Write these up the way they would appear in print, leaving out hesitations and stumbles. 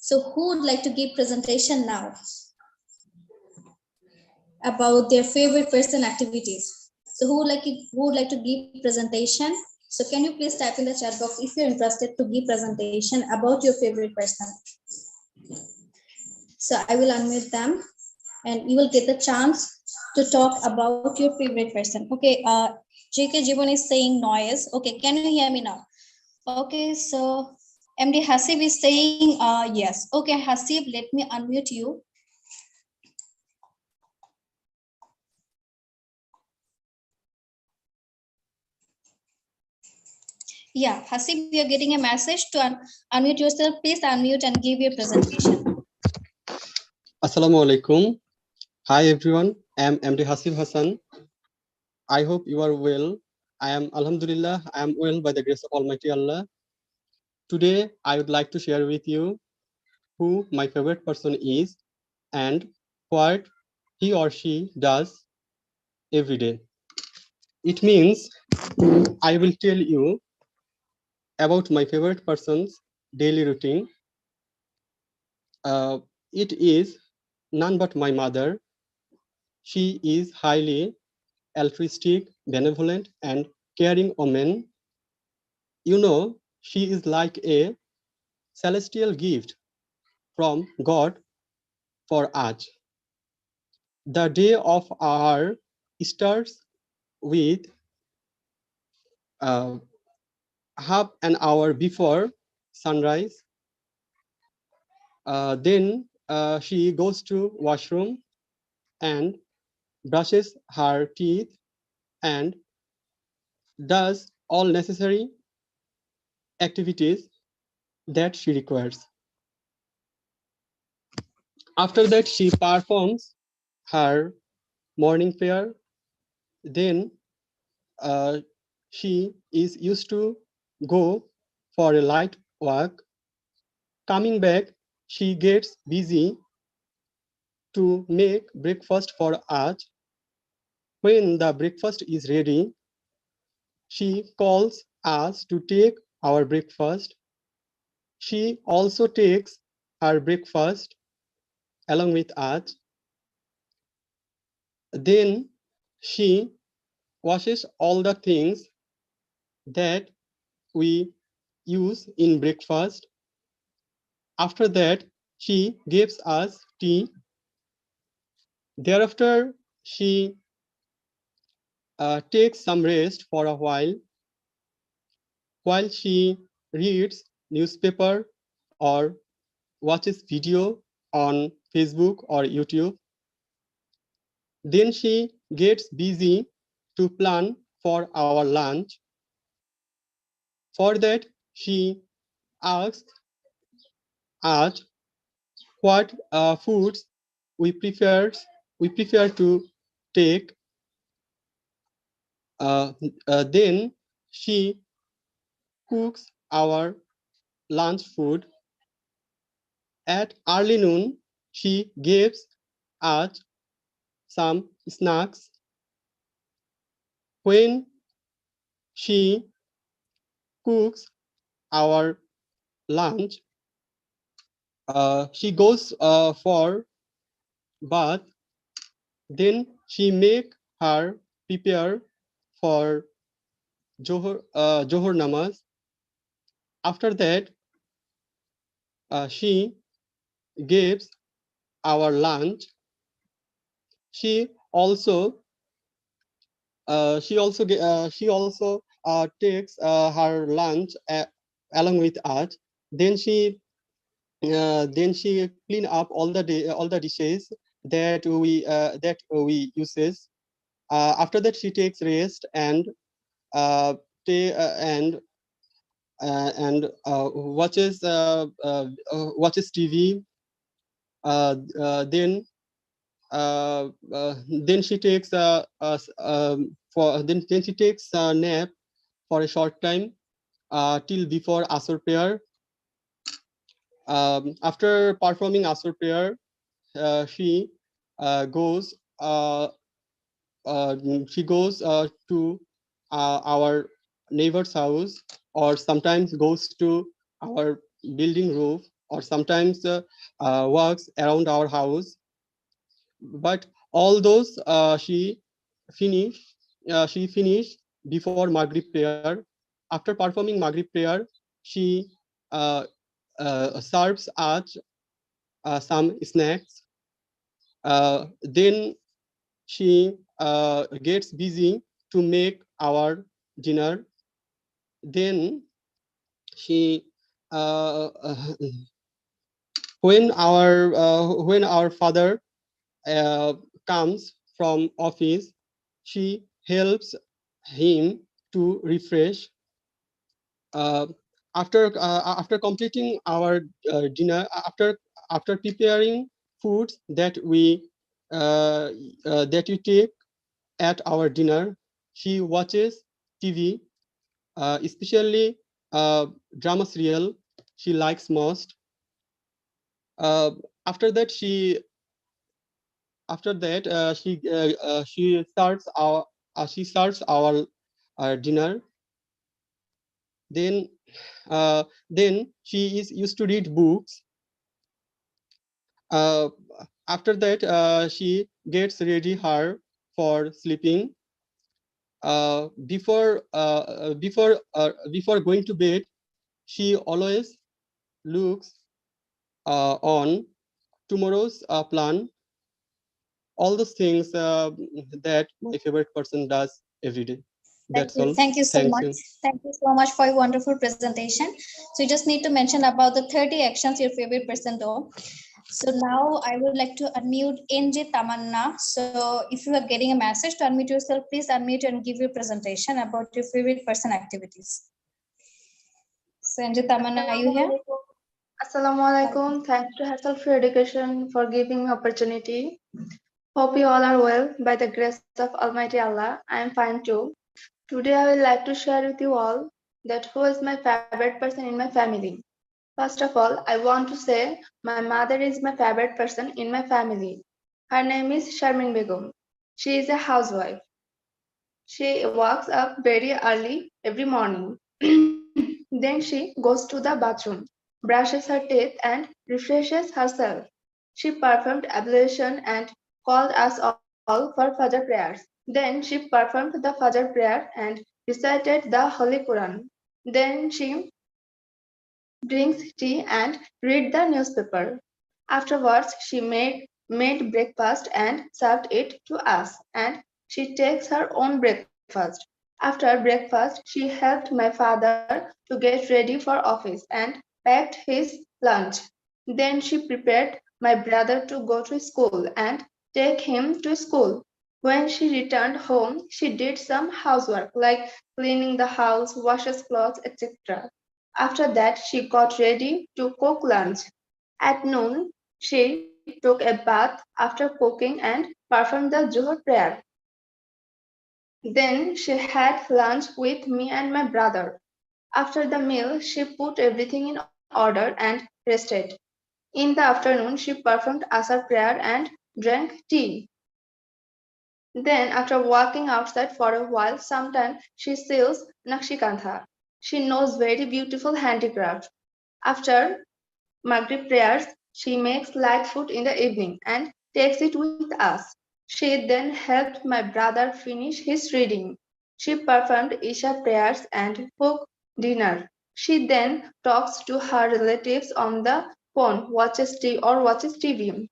So who would like to give presentation now about their favorite person activities? So who would like to give presentation? So can you please type in the chat box if you're interested to give presentation about your favorite person. So I will unmute them and you will get the chance to talk about your favorite person. Okay, JK Jivon is saying noise. Okay, can you hear me now? Okay, so MD Hasib is saying yes. Okay, Hasib, let me unmute you. Yeah, Hasib, we are getting a message to unmute yourself. Please unmute and give your presentation. Assalamu alaikum. Hi everyone, I am MD Hasib Hassan. I hope you are well. I am Alhamdulillah, I am well by the grace of Almighty Allah. Today, I would like to share with you who my favorite person is and what he or she does every day. It means I will tell you about my favorite person's daily routine. It is none but my mother. She is highly altruistic, benevolent, and caring woman. You know, she is like a celestial gift from God for us. The day of our starts with half an hour before sunrise. Then she goes to washroom and brushes her teeth and does all necessary activities that she requires. After that, she performs her morning prayer. Then she is used to go for a light walk. Coming back, she gets busy to make breakfast for us. When the breakfast is ready, she calls us to take our breakfast. She also takes her breakfast along with us. Then she washes all the things that we use in breakfast. After that, she gives us tea. Thereafter, she takes some rest for a while she reads newspaper or watches video on Facebook or YouTube. Then she gets busy to plan for our lunch. For that, she asks us what foods we prefer to take. Then she cooks our lunch food. At early noon, she gives us some snacks. When she cooks our lunch, she goes for bath. Then she make her prepare for Johor Namaz. After that, she gives our lunch. She also takes her lunch along with us. Then she clean up all the dishes that we uses. After that, she takes rest and watches TV. Then she takes then she takes a nap for a short time till before Asr prayer. After performing Asr prayer, she goes to our neighbor's house, or sometimes goes to our building roof or sometimes works around our house. But all those finish she finished before Maghrib prayer. After performing Maghrib prayer, she uh, serves us some snacks. Then she gets busy to make our dinner. Then she when our father comes from office, she helps him to refresh. Uh, after completing our dinner, after preparing foods that we take at our dinner, she watches TV, especially drama serial she likes most. Uh, after that, she serves our dinner. Then then she is used to read books. Uh, After that, she gets ready her for sleeping. Before going to bed, she always looks on tomorrow's plan. All those things that my favorite person does every day. Thank That's you. all. Thank you so Thanks much. you. Thank you so much for your wonderful presentation. So you just need to mention about the 30 actions your favorite person do. So now I would like to unmute NJ Tamanna. So if you are getting a message to unmute yourself, please unmute and give your presentation about your favorite person activities. So NJ Tamanna, are you here? Assalamualaikum. Thanks to Hassel for Education for giving me opportunity. Hope you all are well by the grace of Almighty Allah. I am fine too. Today I would like to share with you all that who is my favorite person in my family. First of all, I want to say my mother is my favorite person in my family. Her name is Sharmin Begum. She is a housewife. She wakes up very early every morning. Then she goes to the bathroom, brushes her teeth, and refreshes herself. She performed ablution and called us all for Fajr prayers. Then she performed the Fajr prayer and recited the Holy Quran. Then she drinks tea and read the newspaper. Afterwards, she made breakfast and served it to us, and she takes her own breakfast. After breakfast, she helped my father to get ready for office and packed his lunch. Then she prepared my brother to go to school and take him to school. When she returned home, she did some housework like cleaning the house, washes clothes, etc. After that, she got ready to cook lunch. At noon, she took a bath after cooking and performed the Zuhr prayer. Then she had lunch with me and my brother. After the meal, she put everything in order and rested. In the afternoon, she performed Asar prayer and drank tea. Then, after walking outside for a while, sometimes she sells Nakshikantha. She knows very beautiful handicraft. After Maghrib prayers, she makes light food in the evening and takes it with us. She then helped my brother finish his reading. She performed Isha prayers and cooked dinner. She then talks to her relatives on the phone, watches TV.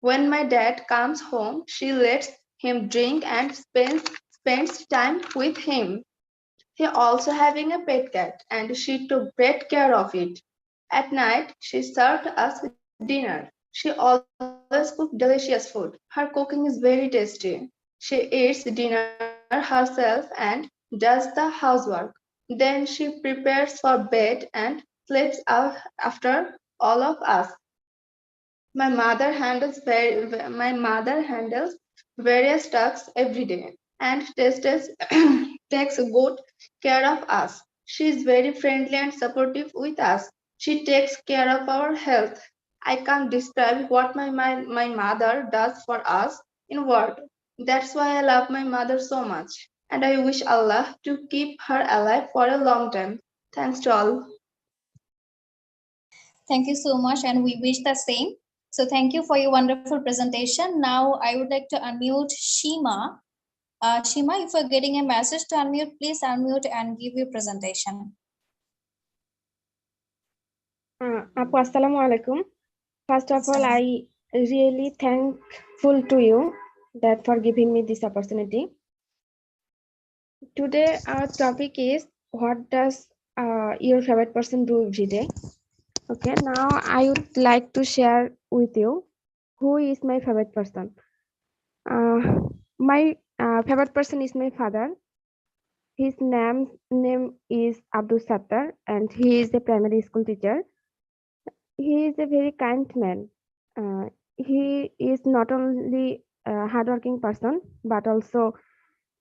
When my dad comes home, she lets him drink and spends time with him. He also having a pet cat and she took great care of it. At night, she served us dinner. She always cooks delicious food. Her cooking is very tasty. She eats dinner herself and does the housework. Then she prepares for bed and sleeps out after all of us. My mother handles various tasks every day and takes good care of us. She is very friendly and supportive with us. She takes care of our health. I can't describe what my mother does for us in word. That's why I love my mother so much. And I wish Allah to keep her alive for a long time. Thanks to all. Thank you so much, and we wish the same. So thank you for your wonderful presentation. Now I would like to unmute Shima. Shima, if you're getting a message to unmute, please unmute and give your presentation. Apu, assalamu alaikum. First of all, I really thankful to you that for giving me this opportunity. Today, our topic is what does your favorite person do every day? Okay, now I would like to share with you who is my favorite person. My favorite person is my father. His name is Abdul Sattar, and he is a primary school teacher. He is a very kind man. He is not only a hardworking person, but also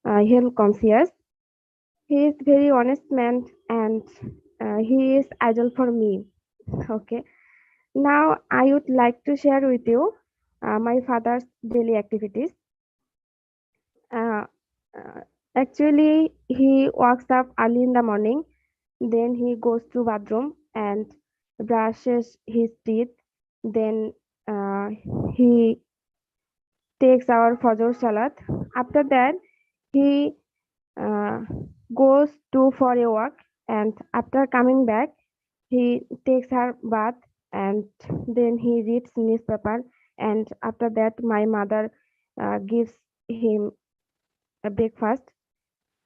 health conscious. He is very honest man, and he is idol for me. Okay. Now I would like to share with you my father's daily activities. Actually, he wakes up early in the morning, then he goes to bathroom and brushes his teeth. Then he takes our Fajr Salat. After that, he uh, goes to for a walk, and after coming back, he takes her bath, and then he reads newspaper. And after that, my mother gives him a breakfast,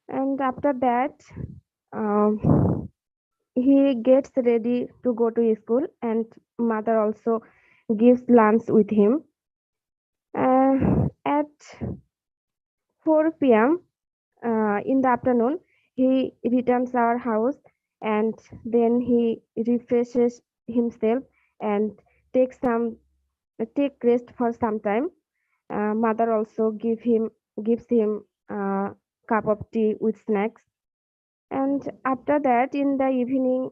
and after that, he gets ready to go to school, and mother also gives lunch with him. At 4 p.m. In the afternoon, he returns our house, and then he refreshes himself and take rest for some time. Mother also gives him a cup of tea with snacks, and after that, in the evening,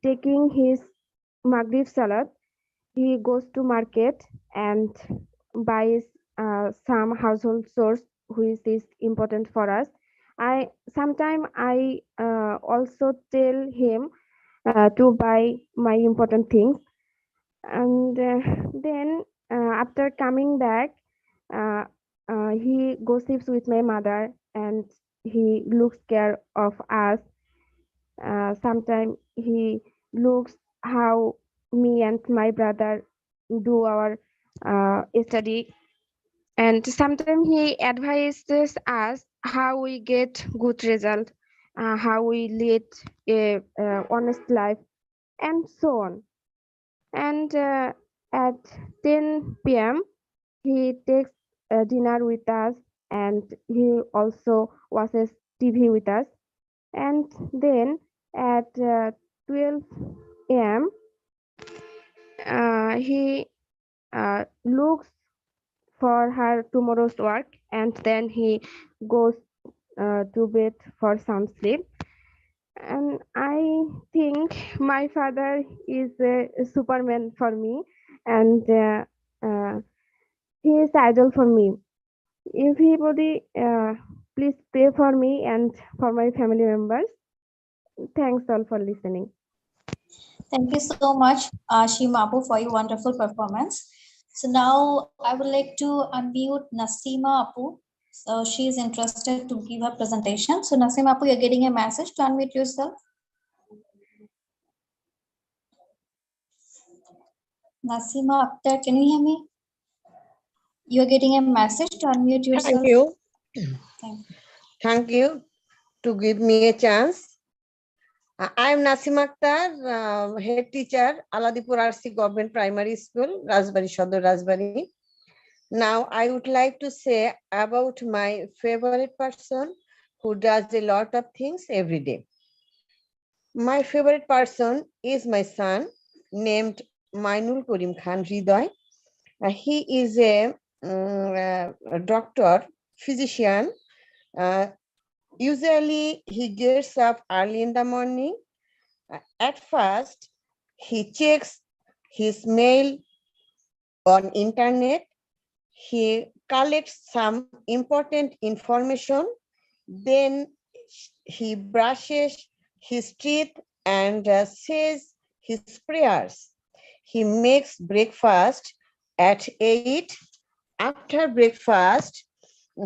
taking his Maghrib Salat, he goes to market and buys some household chores which is important for us. I sometimes I also tell him to buy my important things, and then after coming back, uh, he gossips with my mother, and he looks care of us. Sometimes he looks how me and my brother do our study, and sometimes he advises us how we get good result, how we lead a honest life, and so on. And at 10 p.m. he takes dinner with us, and he also watches TV with us. And then at 12 a.m. He looks for her tomorrow's work, and then he goes to bed for sound sleep. And I think my father is a superman for me, and he is idol for me. Everybody, please pray for me and for my family members. Thanks all for listening. Thank you so much, Shima Apu, for your wonderful performance. So now I would like to unmute Nasima Apu. So she is interested to give her presentation. So Nasima Apu, you're getting a message to unmute yourself. Nasima Akhtar, can you hear me? You're getting a message to unmute yourself. Thank you. Thank you. Thank you to give me a chance. I am Nasim Akhtar, head teacher, Aladipur RC Government Primary School, Rajbari Shodor Rajbari. Now, I would like to say about my favorite person who does a lot of things every day. My favorite person is my son, named Mainul Karim Khan Hridoy. He is a doctor, physician. Usually, he gets up early in the morning. At first, he checks his mail on internet. He collects some important information. Then he brushes his teeth and says his prayers. He makes breakfast at 8. After breakfast,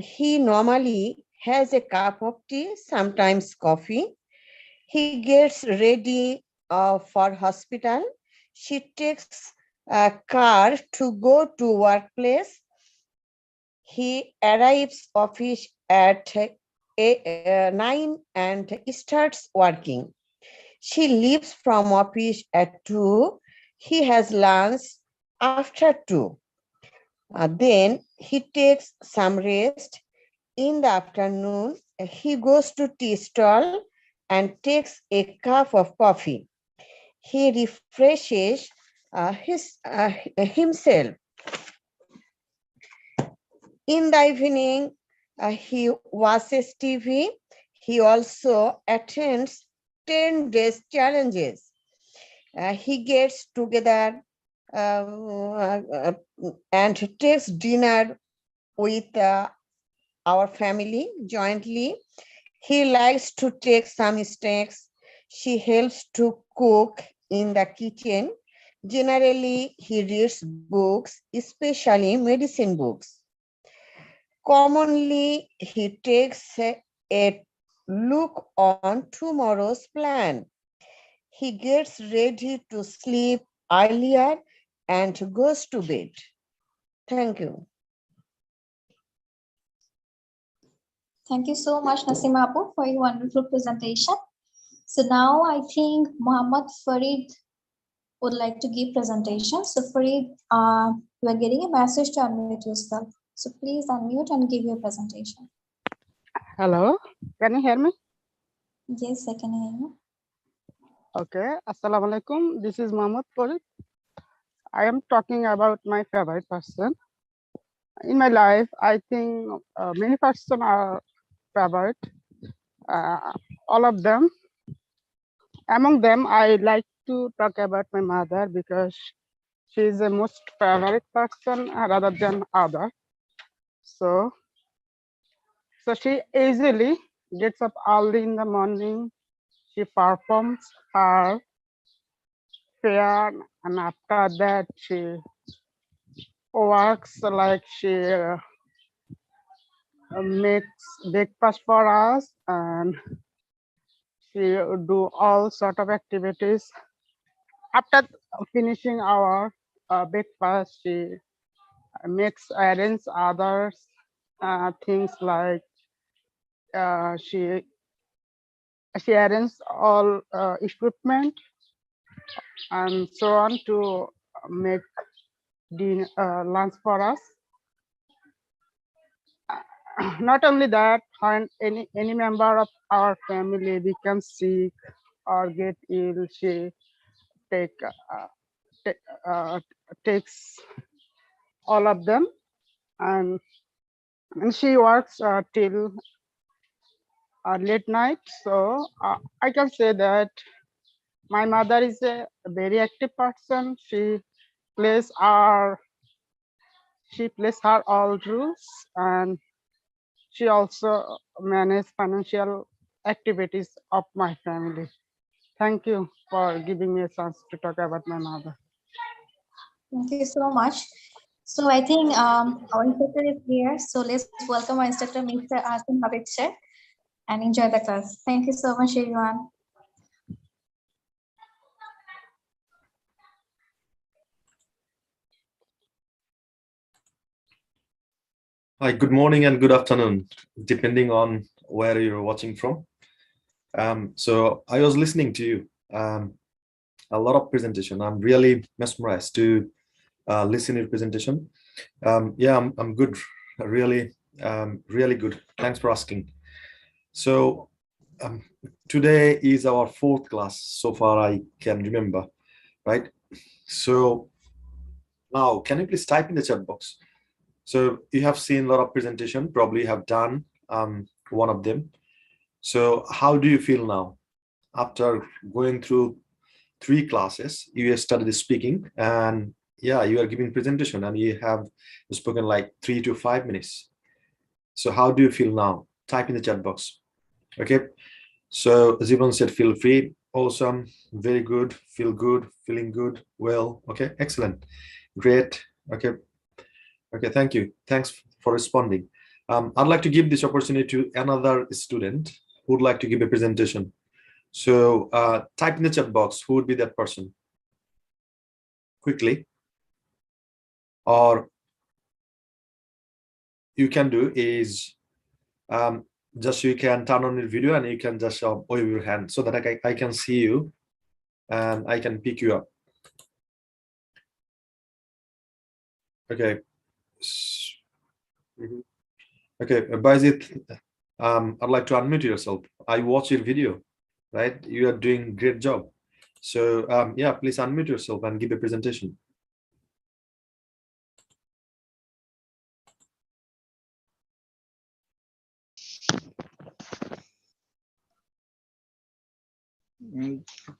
he normally has a cup of tea, sometimes coffee. He gets ready for hospital. She takes a car to go to workplace. He arrives office at 9 and starts working. She leaves from office at 2. He has lunch after 2. Then he takes some rest. In the afternoon, he goes to tea stall and takes a cup of coffee. He refreshes himself. In the evening, he watches TV. He also attends 10 days challenges. He gets together and takes dinner with our family jointly. He likes to take some snacks. She helps to cook in the kitchen. Generally, he reads books, especially medicine books. Commonly, he takes a look on tomorrow's plan. He gets ready to sleep earlier and goes to bed. Thank you. Thank you so much, Nasima Apu, for your wonderful presentation. So now I think Muhammad Farid would like to give presentation. So Farid, you are getting a message to unmute yourself. So please unmute and give your presentation. Hello, can you hear me? Yes, I can hear you. Okay, Assalamu alaikum. This is Muhammad Farid. I am talking about my favorite person. In my life, I think many persons are favorite, all of them. Among them, I like to talk about my mother because she is the most favorite person rather than other. So she easily gets up early in the morning. She performs her prayer, and after that she works like she makes breakfast for us, and she do all sort of activities. After finishing our breakfast, she makes arrange others things like she arranges all equipment and so on to make dinner, lunch for us. Not only that, when any member of our family becomes sick or get ill, she takes all of them, and she works till late night. So I can say that my mother is a very active person. She plays her all rules, and she also manages financial activities of my family. Thank you for giving me a chance to talk about my mother. Thank you so much. So I think our instructor is here. So let's welcome our instructor, Mr. Asim Habib Sir, and enjoy the class. Thank you so much, everyone. Hi, good morning and good afternoon, depending on where you're watching from. So I was listening to you, a lot of presentation. I'm really mesmerized to listen to your presentation. Yeah, I'm good, really, really good. Thanks for asking. So today is our 4th class, so far I can remember, right? So now, can you please type in the chat box? So you have seen a lot of presentation, probably have done one of them. So how do you feel now after going through 3 classes? You have studied speaking, and yeah, you are giving presentation and you have spoken like 3 to 5 minutes. So how do you feel now? Type in the chat box. Okay. So Zibon said, feel free. Awesome. Very good. Feel good. Feeling good. Well. Okay. Excellent. Great. Okay. Okay. Thank you. Thanks for responding. I'd like to give this opportunity to another student who would like to give a presentation. So type in the chat box who would be that person quickly. Or you can do is just you can turn on your video and you can just wave your hand so that I can see you and I can pick you up. Okay. Okay, Bayezid, I'd like to unmute yourself. I watch your video, right? You are doing great job. So yeah, please unmute yourself and give a presentation.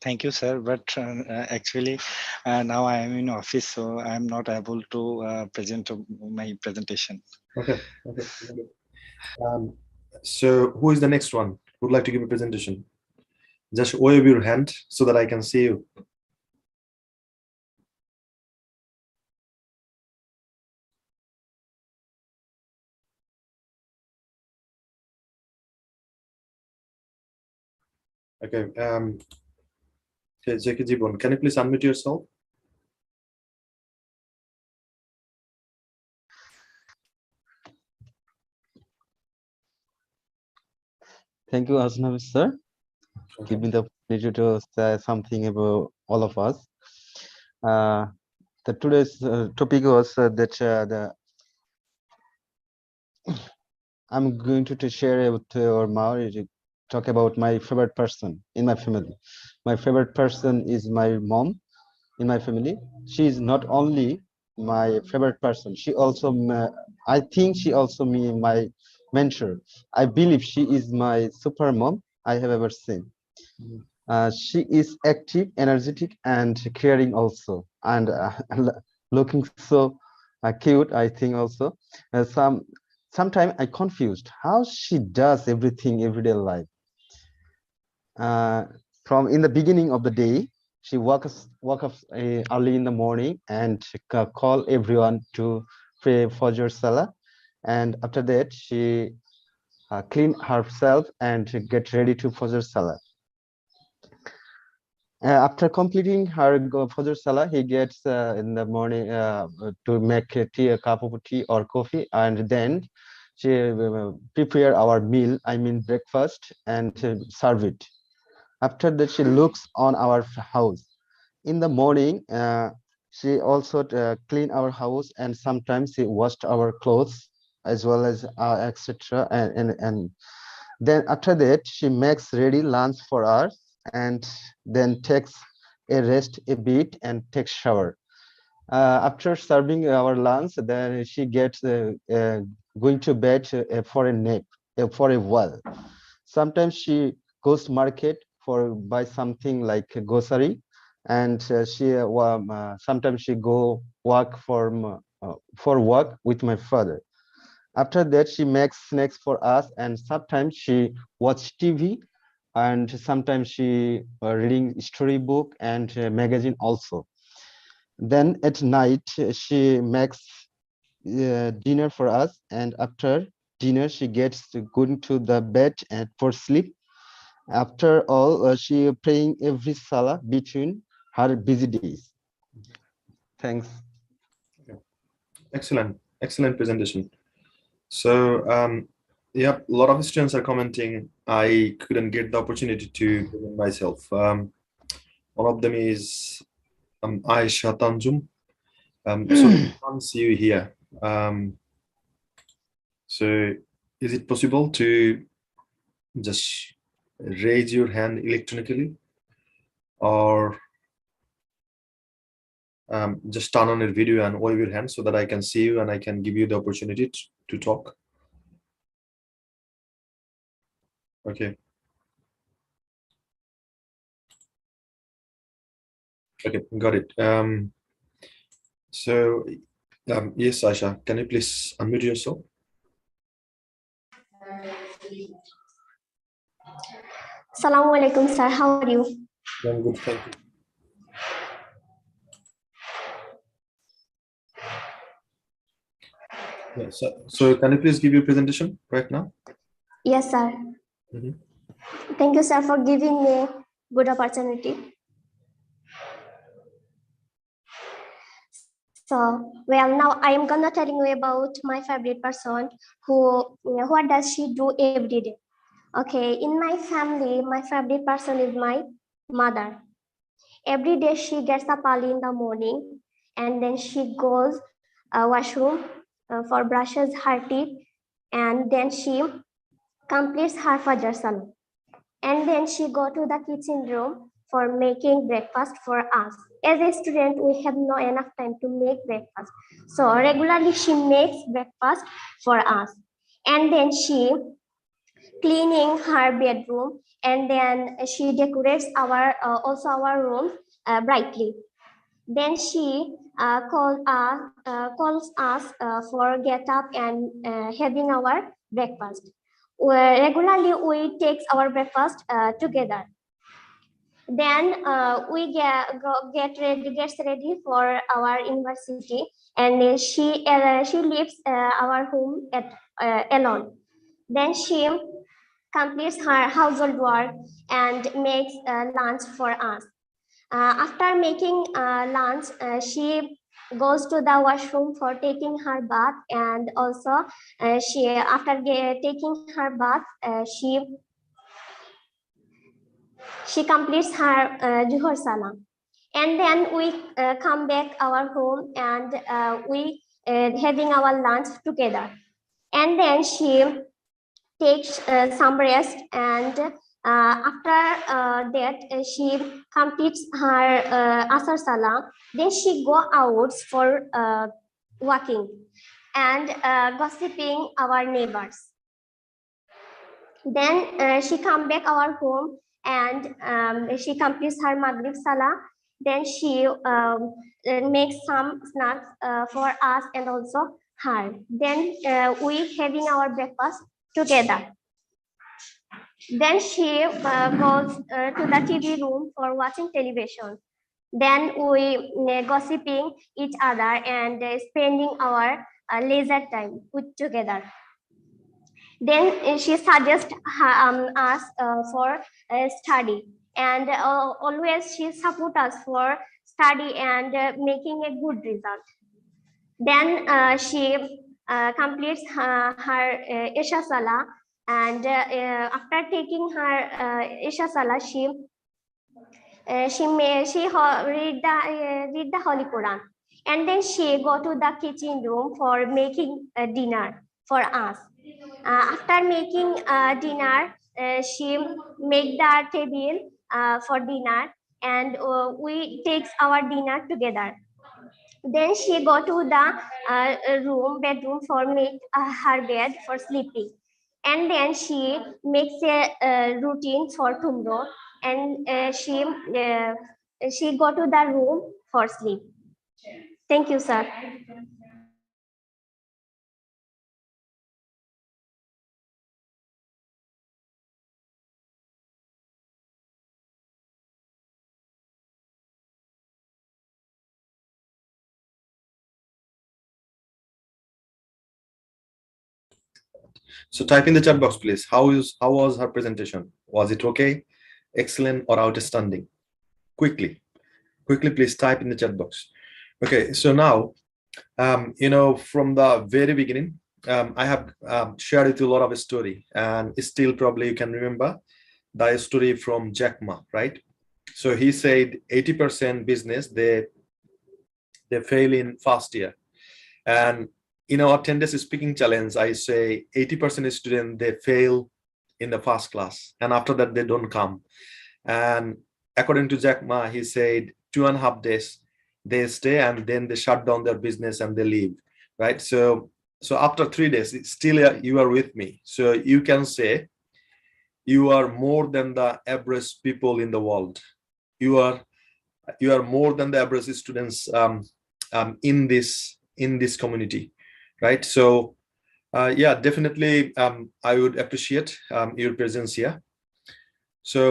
Thank you, sir. But actually, now I am in office, so I am not able to present my presentation. Okay. Okay. So who is the next one who would like to give a presentation? Just wave your hand so that I can see you. Okay. Okay, J.K. Jibon, can you please unmute yourself? Thank you, Asnavi sir. Okay. Give me the opportunity to say something about all of us. The today's topic was I'm going to share with or talk about my favorite person in my family. My favorite person is my mom in my family. She is not only my favorite person, she also I think she also my mentor. I believe she is my super mom I have ever seen. She is active, energetic, and caring also, and looking so cute. I think also sometimes I confused how she does everything everyday life. From in the beginning of the day, she woke up early in the morning and call everyone to pray Fajr Salah, and after that she clean herself and get ready to Fajr Salah. After completing her Fajr Salah, he gets in the morning to make a cup of tea or coffee, and then she prepare our meal, I mean breakfast, and serve it. After that, she looks on our house. In the morning, she also clean our house, and sometimes she washed our clothes as well as etc. And then after that, she makes ready lunch for us, and then takes a rest a bit and takes shower. After serving our lunch, then she gets going to bed for a nap, for a while. Sometimes she goes to market for buy something like a grocery, and sometimes she go work for work with my father. After that, she makes snacks for us, and sometimes she watch TV, and sometimes she reading storybook and magazine also. Then at night she makes dinner for us, and after dinner she gets to go into the bed and for sleep. After all, she praying every salah between her busy days. Thanks. Okay. Excellent, excellent presentation. So yeah, a lot of students are commenting. I couldn't get the opportunity to present myself. One of them is Aisha Tanjum. So I can't see you here. So is it possible to just raise your hand electronically, or just turn on your video and wave your hand so that I can see you and I can give you the opportunity to talk? Okay. Okay, got it. So yes, Aisha, can you please unmute yourself? Assalamu alaikum, sir. How are you? I'm good, thank you. Yeah, so can you please give your presentation right now? Yes, sir. Mhm. Thank you, sir, for giving me good opportunity. So, well, now I am gonna telling you about my favorite person what does she do every day. Okay, in my family, my favorite person is my mother. Every day she gets up early in the morning and then she goes washroom for brushes her teeth, and then she completes her fajr salah. And then she go to the kitchen room for making breakfast for us. As a student, we have no enough time to make breakfast. So regularly she makes breakfast for us. And then she cleaning her bedroom, and then she decorates also our room brightly. Then she calls us for get up and having our breakfast. Regularly, we take our breakfast together. Then we gets ready for our university, and then she leaves our home alone. Then she completes her household work and makes lunch for us. After making lunch, she goes to the washroom for taking her bath, and also she after taking her bath, she completes her Juhur Salah. And then we come back our home, and we having our lunch together. And then she takes some rest, and after that she completes her Asar Salah. Then she go out for walking and gossiping our neighbors. Then she come back our home, and she completes her Maghrib Salah. Then she makes some snacks for us and also her. Then we having our breakfast together. Then she goes to the TV room for watching television. Then we gossiping each other and spending our leisure time put together. Then she suggests us for study, and always she support us for study and making a good result. Then she completes her Isha Salah, and after taking her Isha Salah, she read the Holy Quran, and then she go to the kitchen room for making dinner for us. After making dinner, she make the table for dinner, and we take our dinner together. Then she go to the bedroom for make her bed for sleeping, and then she makes a routine for tomorrow, and she go to the room for sleep. Thank you, sir. So type in the chat box, please. How was her presentation? Was it okay, excellent, or outstanding? Quickly, please type in the chat box. Okay, so now, from the very beginning, I have shared with you a lot of a story, and still probably you can remember the story from Jack Ma, right? So he said 80% business they fail in first year, and in our 10 days speaking challenge, I say 80% students they fail in the first class, and after that they don't come. And according to Jack Ma, he said 2.5 days they stay, and then they shut down their business and they leave, right? So after 3 days, still you are with me. So you can say you are more than the average people in the world. You are more than the average students in this community, right? So yeah, definitely I would appreciate your presence here. So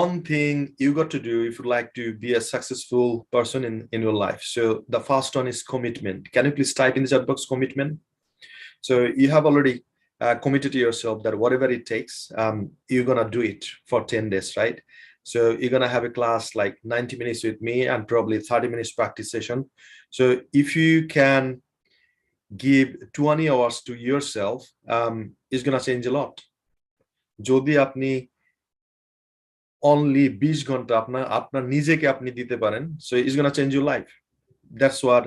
one thing you got to do if you'd like to be a successful person in your life. So the first one is commitment. Can you please type in the chat box commitment? So you have already committed to yourself that whatever it takes, you're gonna do it for 10 days, right? So you're gonna have a class like 90 minutes with me and probably 30 minutes practice session. So if you can give 20 hours to yourself, it's gonna change a lot. Jodi apni only 20 ঘন্টা আপনার নিজেকে আপনি দিতে পারেন, so it's going to change your life. That's what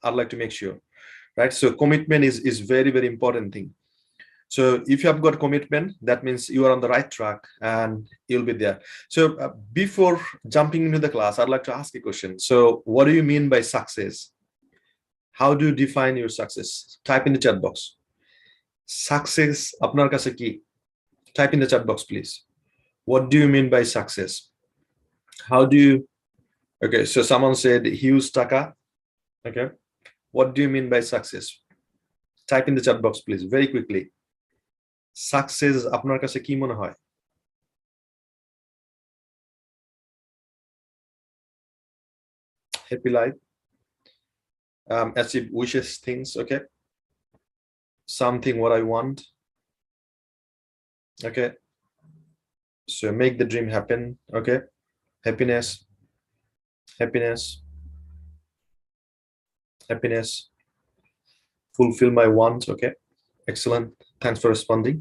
I'd like to make sure, right? So commitment is very, very important thing. So if you have got commitment, that means you are on the right track and you'll be there. So before jumping into the class, I'd like to ask a question. So what do you mean by success? How do you define your success? Type in the chat box. Success আপনার কাছে কি? Type in the chat box, please. What do you mean by success? How do you, okay, so someone said huge taka. Okay, what do you mean by success? Type in the chat box, please, very quickly. Success আপনার কাছে কি মনে হয়? Happy life, achieve wishes, things. Okay, something what I want. Okay, so make the dream happen. Okay, happiness, happiness, happiness, fulfill my wants. Okay, excellent, thanks for responding.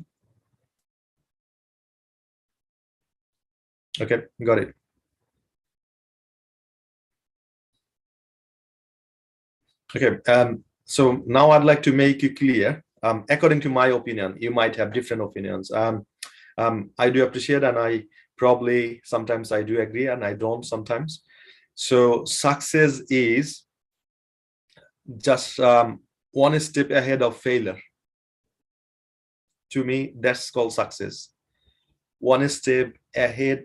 Okay, got it. Okay, so now I'd like to make you clear, according to my opinion, you might have different opinions. I do appreciate, and I probably sometimes I do agree and I don't sometimes. So success is just one step ahead of failure. To me, that's called success. One step ahead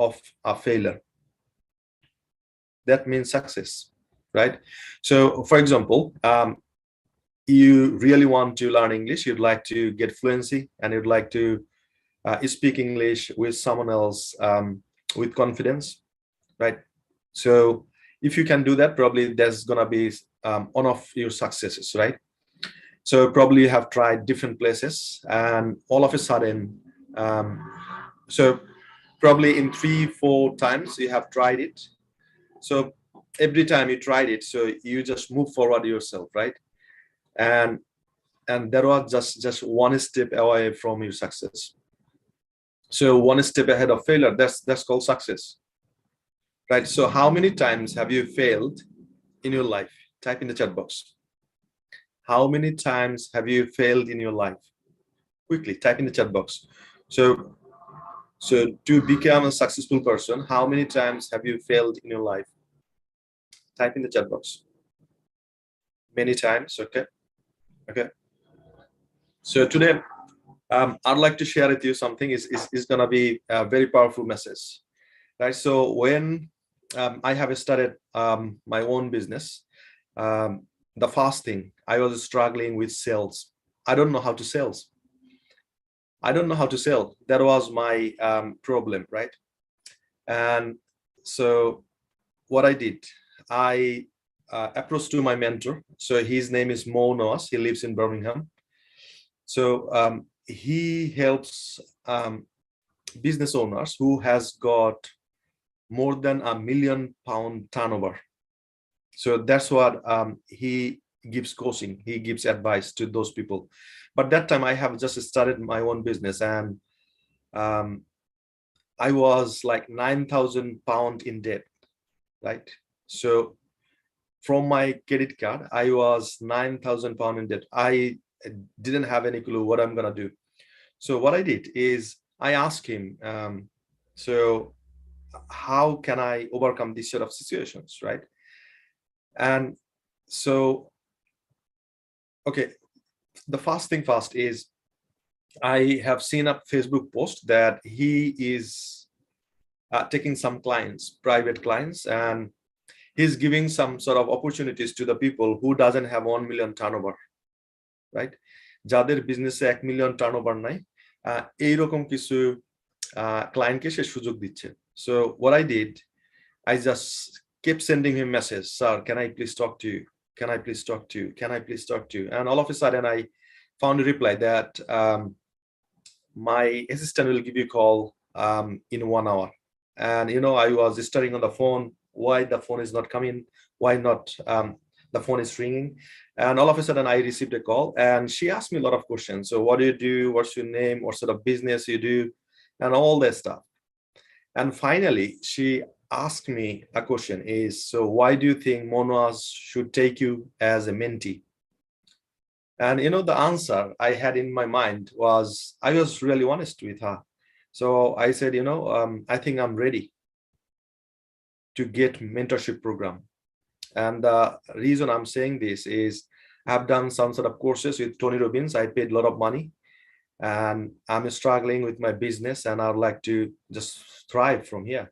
of a failure. That means success, right? So for example, you really want to learn English, you'd like to get fluency, and you'd like to speak English with someone else with confidence, right? So if you can do that, probably there's gonna be one of your successes, right? So probably you have tried different places, and all of a sudden, so probably in 3-4 times you have tried it. So every time you tried it, so you just move forward yourself, right? And that was just one step away from your success. So one step ahead of failure, that's called success, right? So how many times have you failed in your life? Type in the chat box. How many times have you failed in your life? Quickly type in the chat box. So to become a successful person, how many times have you failed in your life? Type in the chat box. Many times. Okay, okay. So today I'd like to share with you something is gonna be a very powerful message, right? So when I have started my own business, the first thing I was struggling with sales. I don't know how to sell. I don't know how to sell. That was my problem, right? And so what I did, I approached to my mentor. So his name is Mo Noas. He lives in Birmingham. So he helps business owners who has got more than £1 million turnover. So that's what he gives coaching. He gives advice to those people. But that time I have just started my own business, and I was like £9,000 in debt, right? So from my credit card, I was £9,000 in debt. I didn't have any clue what I'm gonna do. So what I did is I asked him, so how can I overcome these sort of situations, right? And so, okay, the first thing first is I have seen a Facebook post that he is taking some clients, private clients, and he's giving some sort of opportunities to the people who doesn't have 1 million turnover, right? যাদের বিজনেসে 1 million turnover নাই, এইরকম কিছু ক্লায়েন্টকে সে সুযোগ দিচ্ছে। So what I did, I just kept sending him message, sir, can I please talk to you? Can I please talk to you? Can I please talk to you? And all of a sudden I found a reply that my assistant will give you a call in 1 hour. And I was staring on the phone, why the phone is not coming, why not the phone is ringing. And all of a sudden I received a call, and she asked me a lot of questions. So what do you do, what's your name, what sort of business you do, and all that stuff. And finally she asked me a question is, so why do you think Monoas should take you as a mentee? And the answer I had in my mind was, I was really honest with her. So I said, I think I'm ready to get mentorship program. And the reason I'm saying this is I've done some sort of courses with Tony Robbins. I paid a lot of money, and I'm struggling with my business, and I'd like to just thrive from here.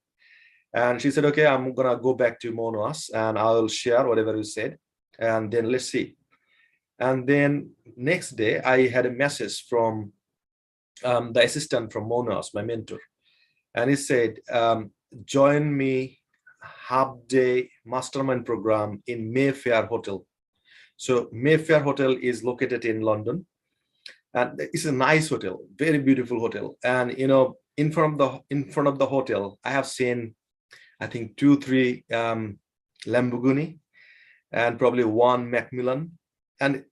And she said, okay, I'm gonna go back to Monoas and I'll share whatever you said, and then let's see. And then next day I had a message from the assistant from Monoas, my mentor, and he said, join me half-day mastermind program in Mayfair Hotel. So Mayfair Hotel is located in London, and it's a nice hotel, very beautiful hotel. And in front of the hotel I have seen, I think 2-3 Lamborghini and probably 1 Macmillan. And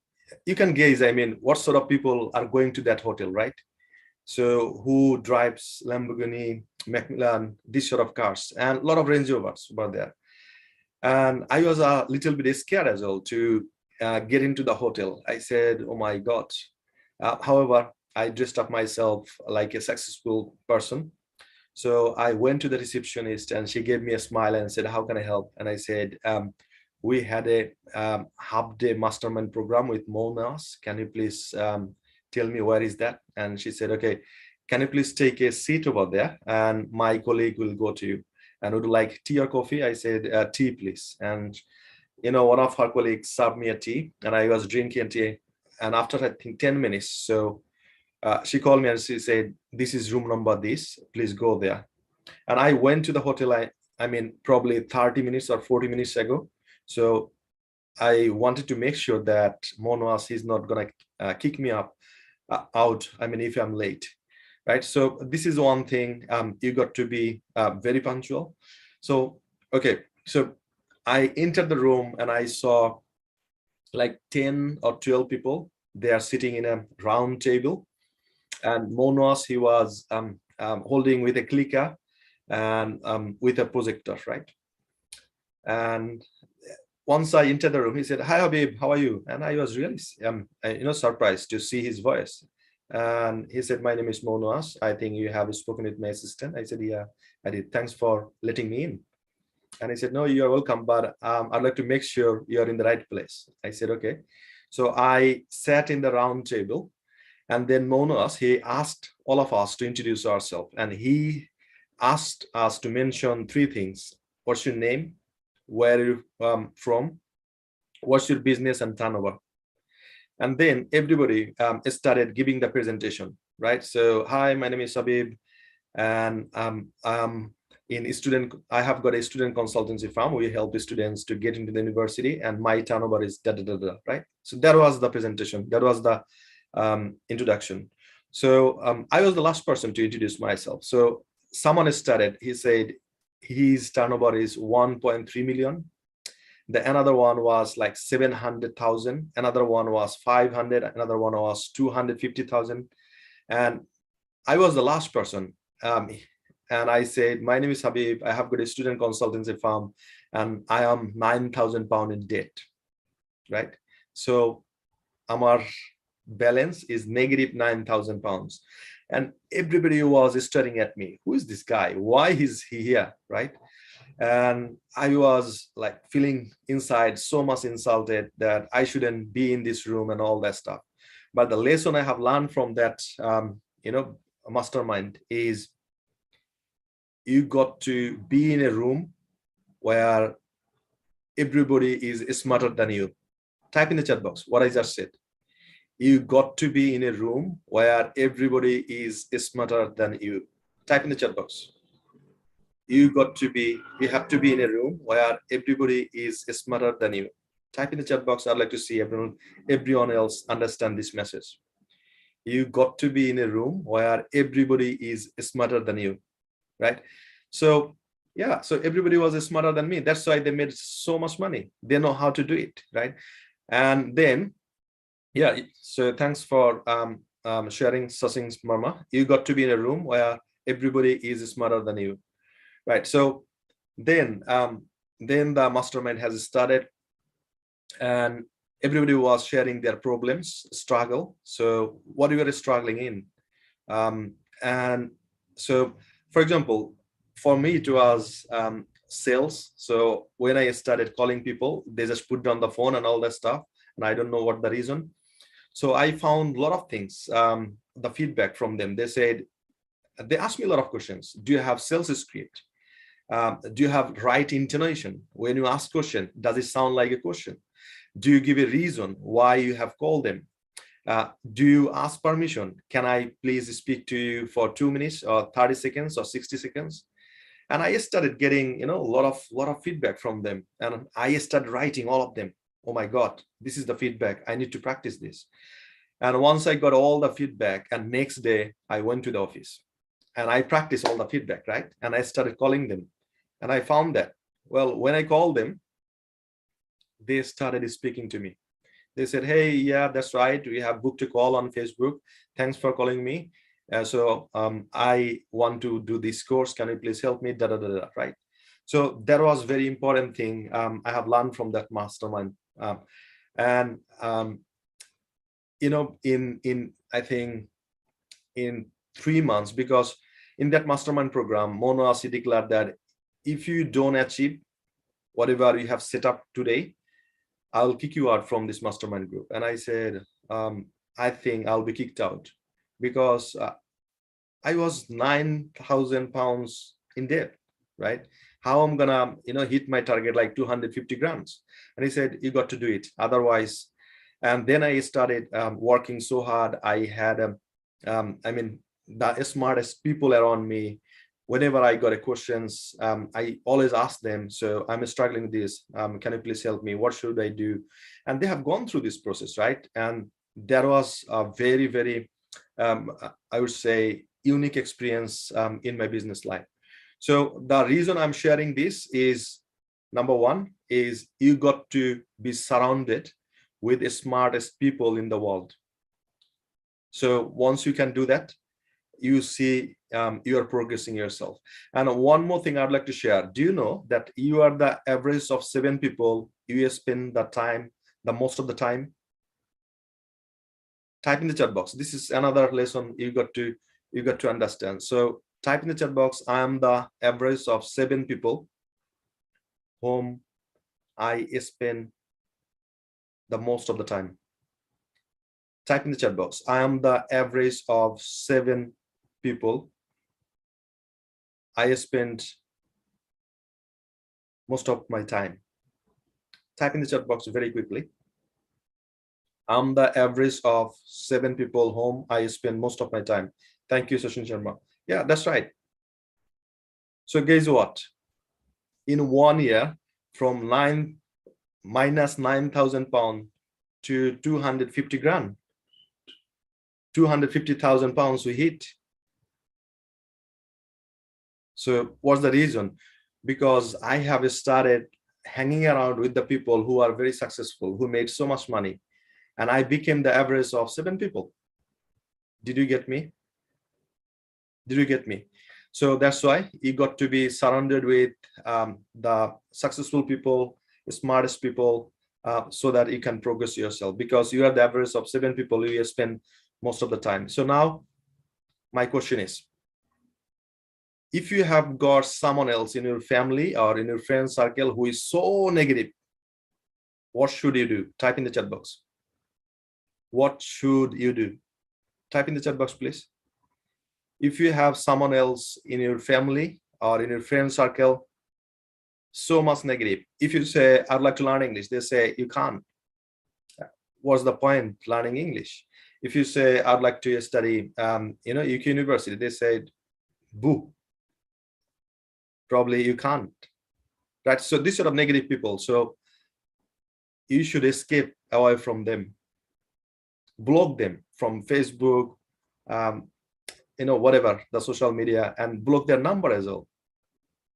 you can guess, I mean, what sort of people are going to that hotel, right? So who drives Lamborghini, Macmillan, these sort of cars, and a lot of Range Rovers were there. And I was a little bit scared as well to get into the hotel. I said, oh my God. However, I dressed up myself like a successful person. So I went to the receptionist, and she gave me a smile and said, how can I help? And I said, we had a half-day mastermind program with Monas. Can you please tell me where is that? And she said, okay, can you please take a seat over there, and my colleague will go to you. And would you like tea or coffee? I said, tea, please. And one of her colleagues served me a tea, and I was drinking tea. And after I think 10 minutes, so she called me and she said, this is room number this, please go there. And I went to the hotel, I mean, probably 30 minutes or 40 minutes ago. So I wanted to make sure that Monoas is not gonna kick me out, I mean, if I'm late, right? So this is one thing, you got to be very punctual. So, okay, so I entered the room and I saw like 10 or 12 people. They are sitting in a round table, and Monoas, he was holding with a clicker and with a projector, right? And once I entered the room, he said, hi Habib, how are you? And I was really surprised to see his voice. And he said, my name is Monoas, I think you have spoken with my assistant. I said, yeah, I did, thanks for letting me in. And he said, no, you're welcome, but I'd like to make sure you're in the right place. I said, okay. So I sat in the round table, and then Monoas, he asked all of us to introduce ourselves, and he asked us to mention 3 things. What's your name? Where are you from? What's your business and turnover? And then everybody started giving the presentation, right? So, hi, my name is Habib, and I have got a student consultancy firm. We help students to get into the university, and my turnover is da da da da, right? So that was the presentation. That was the introduction. So I was the last person to introduce myself. So someone started. He said his turnover is 1.3 million. The another one was like 700,000. Another one was 500. Another one was 250,000. And I was the last person. And I said, my name is Habib. I have got a student consultancy firm, and I am 9,000 pounds in debt, right? So our balance is negative 9,000 pounds. And everybody was staring at me. Who is this guy? Why is he here, right? And I was like feeling inside so much insulted that I shouldn't be in this room and all that stuff. But the lesson I have learned from that, mastermind is, you got to be in a room where everybody is smarter than you. Type in the chat box what I just said. You got to be in a room where everybody is smarter than you. Type in the chat box. You have to be in a room where everybody is smarter than you. Type in the chat box. I'd like to see everyone else understand this message. You got to be in a room where everybody is smarter than you, right? So yeah, so everybody was smarter than me. That's why they made so much money. They know how to do it, right? And then, yeah, so thanks for sharing succinct, Marma. You got to be in a room where everybody is smarter than you, right? So then the mastermind has started, and everybody was sharing their problems, struggle. So what you were struggling in, and so, for example, for me it was sales. So when I started calling people, they just put down the phone and all that stuff, and I don't know what the reason. So I found a lot of things, the feedback from them. They asked me a lot of questions. Do you have sales script? Do you have right intonation? When you ask question, does it sound like a question? Do you give a reason why you have called them? Do you ask permission? Can I please speak to you for 2 minutes or 30 seconds or 60 seconds? And I started getting, a lot of feedback from them. And I started writing all of them. Oh my God, this is the feedback. I need to practice this. And once I got all the feedback, and next day I went to the office and I practiced all the feedback, right? And I started calling them. And I found that, well, when I called them, they started speaking to me. They said, hey, yeah, that's right. We have booked a call on Facebook. Thanks for calling me. So I want to do this course. Can you please help me? Right? So that was very important thing I have learned from that mastermind. I think in 3 months, because in that mastermind program, Mono Asi declared that if you don't achieve whatever you have set up today, I'll kick you out from this mastermind group. And I said, I think I'll be kicked out because I was 9,000 pounds in debt, right? How I'm gonna, hit my target like 250 grams. And he said, you got to do it. Otherwise, and then I started working so hard. I had, the smartest people around me. Whenever I got a questions, I always ask them, so I'm struggling with this. Can you please help me? What should I do? And they have gone through this process, right? And that was a very, very, I would say, unique experience in my business life. So the reason I'm sharing this is, number one, is you got to be surrounded with the smartest people in the world. So once you can do that, you see you are progressing yourself. And one more thing I'd like to share. Do you know that you are the average of 7 people you spend the most of the time? Type in the chat box. This is another lesson you got to understand. So type in the chat box, I am the average of 7 people whom I spend the most of the time. Type in the chat box, I am the average of 7 people I spend most of my time. Type in the chat box very quickly. I'm the average of 7 people whom I spend most of my time. Thank you, Sachin Sharma. Yeah, that's right. So guess what? In 1 year, from minus 9,000 pounds to 250 grand, 250,000 pounds we hit. So what's the reason? Because I have started hanging around with the people who are very successful, who made so much money. And I became the average of 7 people. Did you get me? Did you get me? So that's why you got to be surrounded with the successful people, the smartest people, so that you can progress yourself, because you are the average of 7 people you spend most of the time. So now my question is, if you have got someone else in your family or in your friend circle who is so negative, what should you do? Type in the chat box. What should you do? Type in the chat box, please. If you have someone else in your family or in your friend circle so much negative, if you say, I'd like to learn English, they say, you can't. What's the point learning English? If you say, I'd like to study, UK University, they say, boo. Probably you can't, right? So this sort of negative people, so you should escape away from them, block them from Facebook, whatever the social media, and block their number as well.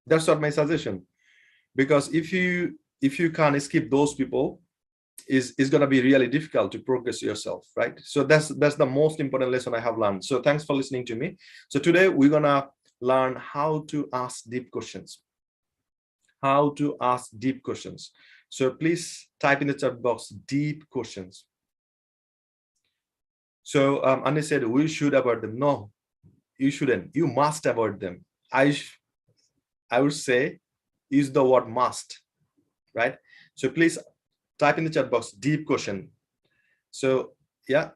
That's what my suggestion, because if you can't escape those people, is going to be really difficult to progress yourself, right? So that's the most important lesson I have learned. So thanks for listening to me. So today we're gonna learn how to ask deep questions. How to ask deep questions. So please type in the chat box deep questions. So Annie said we should avoid them. No, you shouldn't. You must avoid them. I would say use the word must, right? So please type in the chat box deep question. So yeah,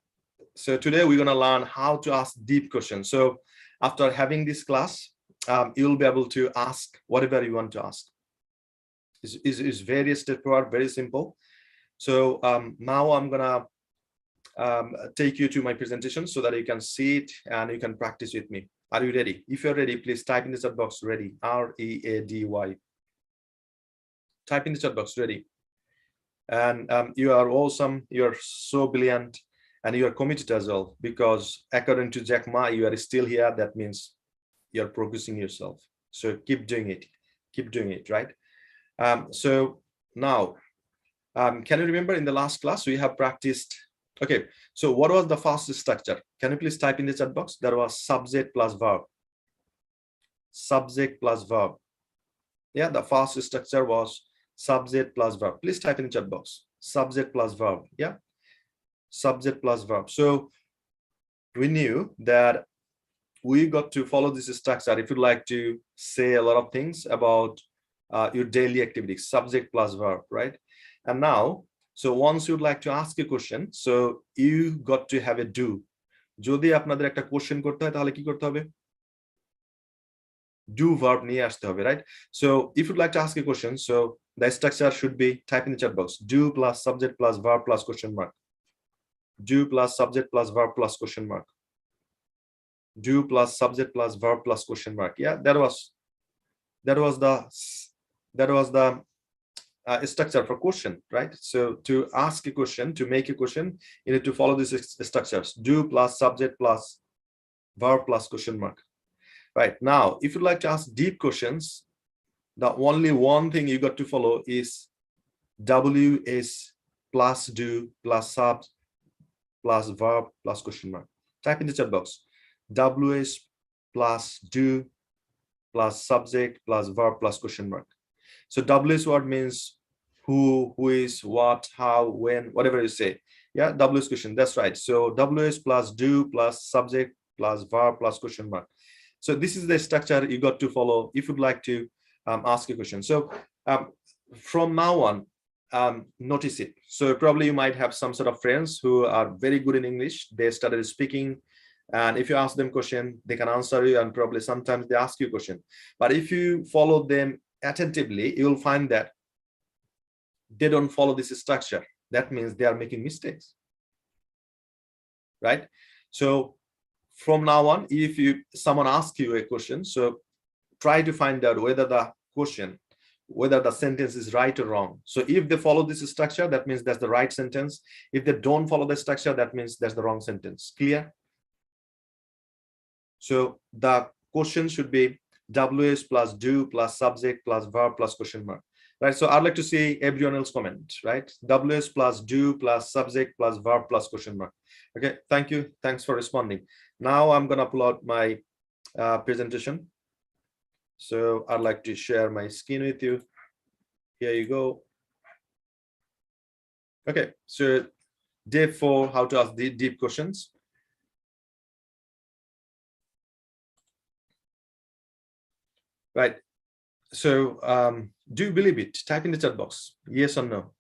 so today we're going to learn how to ask deep questions. So after having this class, you'll be able to ask whatever you want to ask. It's very straightforward, very simple. So now I'm gonna take you to my presentation so that you can see it and you can practice with me. Are you ready? If you're ready, please type in the chat box ready, R-E-A-D-Y. Type in the chat box ready. And you are awesome, you're so brilliant, and you are committed as well, because according to Jack Ma, you are still here. That means you're progressing yourself. So keep doing it, right? So now, can you remember in the last class we have practiced? Okay, so what was the first structure? Can you please type in the chat box? There was subject plus verb. Subject plus verb. Yeah, the first structure was subject plus verb. Please type in the chat box. Subject plus verb. Yeah, subject plus verb. So we knew that we got to follow this structure if you'd like to say a lot of things about your daily activities. Subject plus verb, right? And now, so once you'd like to ask a question, so you got to have a do. যদি আপনাদের একটা question করতে হয় তাহলে কি করতে হবে? Do verb নিয়ে আসতে হবে, right? So if you'd like to ask a question, so the structure should be type in the chat box. Do plus subject plus verb plus question mark. Do plus subject plus verb plus question mark. Do plus subject plus verb plus question mark. Yeah, that was the structure for question, right? So to ask a question, to make a question, you need to follow these structures. Do plus subject plus verb plus question mark. Right, now if you'd like to ask deep questions, the only one thing you got to follow is WS plus do plus sub plus verb plus question mark. Type in the chat box. WS plus do plus subject plus verb plus question mark. So WS word means who is, what, how, when, whatever you say. Yeah, WS question, that's right. So WS plus do plus subject plus verb plus question mark. So this is the structure you got to follow if you'd like to ask a question. So from now on, notice it. So probably you might have some sort of friends who are very good in English. They started speaking, and if you ask them question, they can answer you, and probably sometimes they ask you a question. But if you follow them attentively, you will find that they don't follow this structure. That means they are making mistakes, right? So from now on, if someone asks you a question, so try to find out whether the question, whether the sentence is right or wrong. So if they follow this structure, that means that's the right sentence. If they don't follow the structure, that means that's the wrong sentence. Clear? So the question should be WS plus do plus subject plus verb plus question mark, right? So I'd like to see everyone else comment, right? WS plus do plus subject plus verb plus question mark. Okay, thank you. Thanks for responding. Now I'm gonna pull out my presentation. So I'd like to share my screen with you. Here you go. Okay, so day 4, how to ask deep questions. Right. So do you believe it? Type in the chat box, yes or no.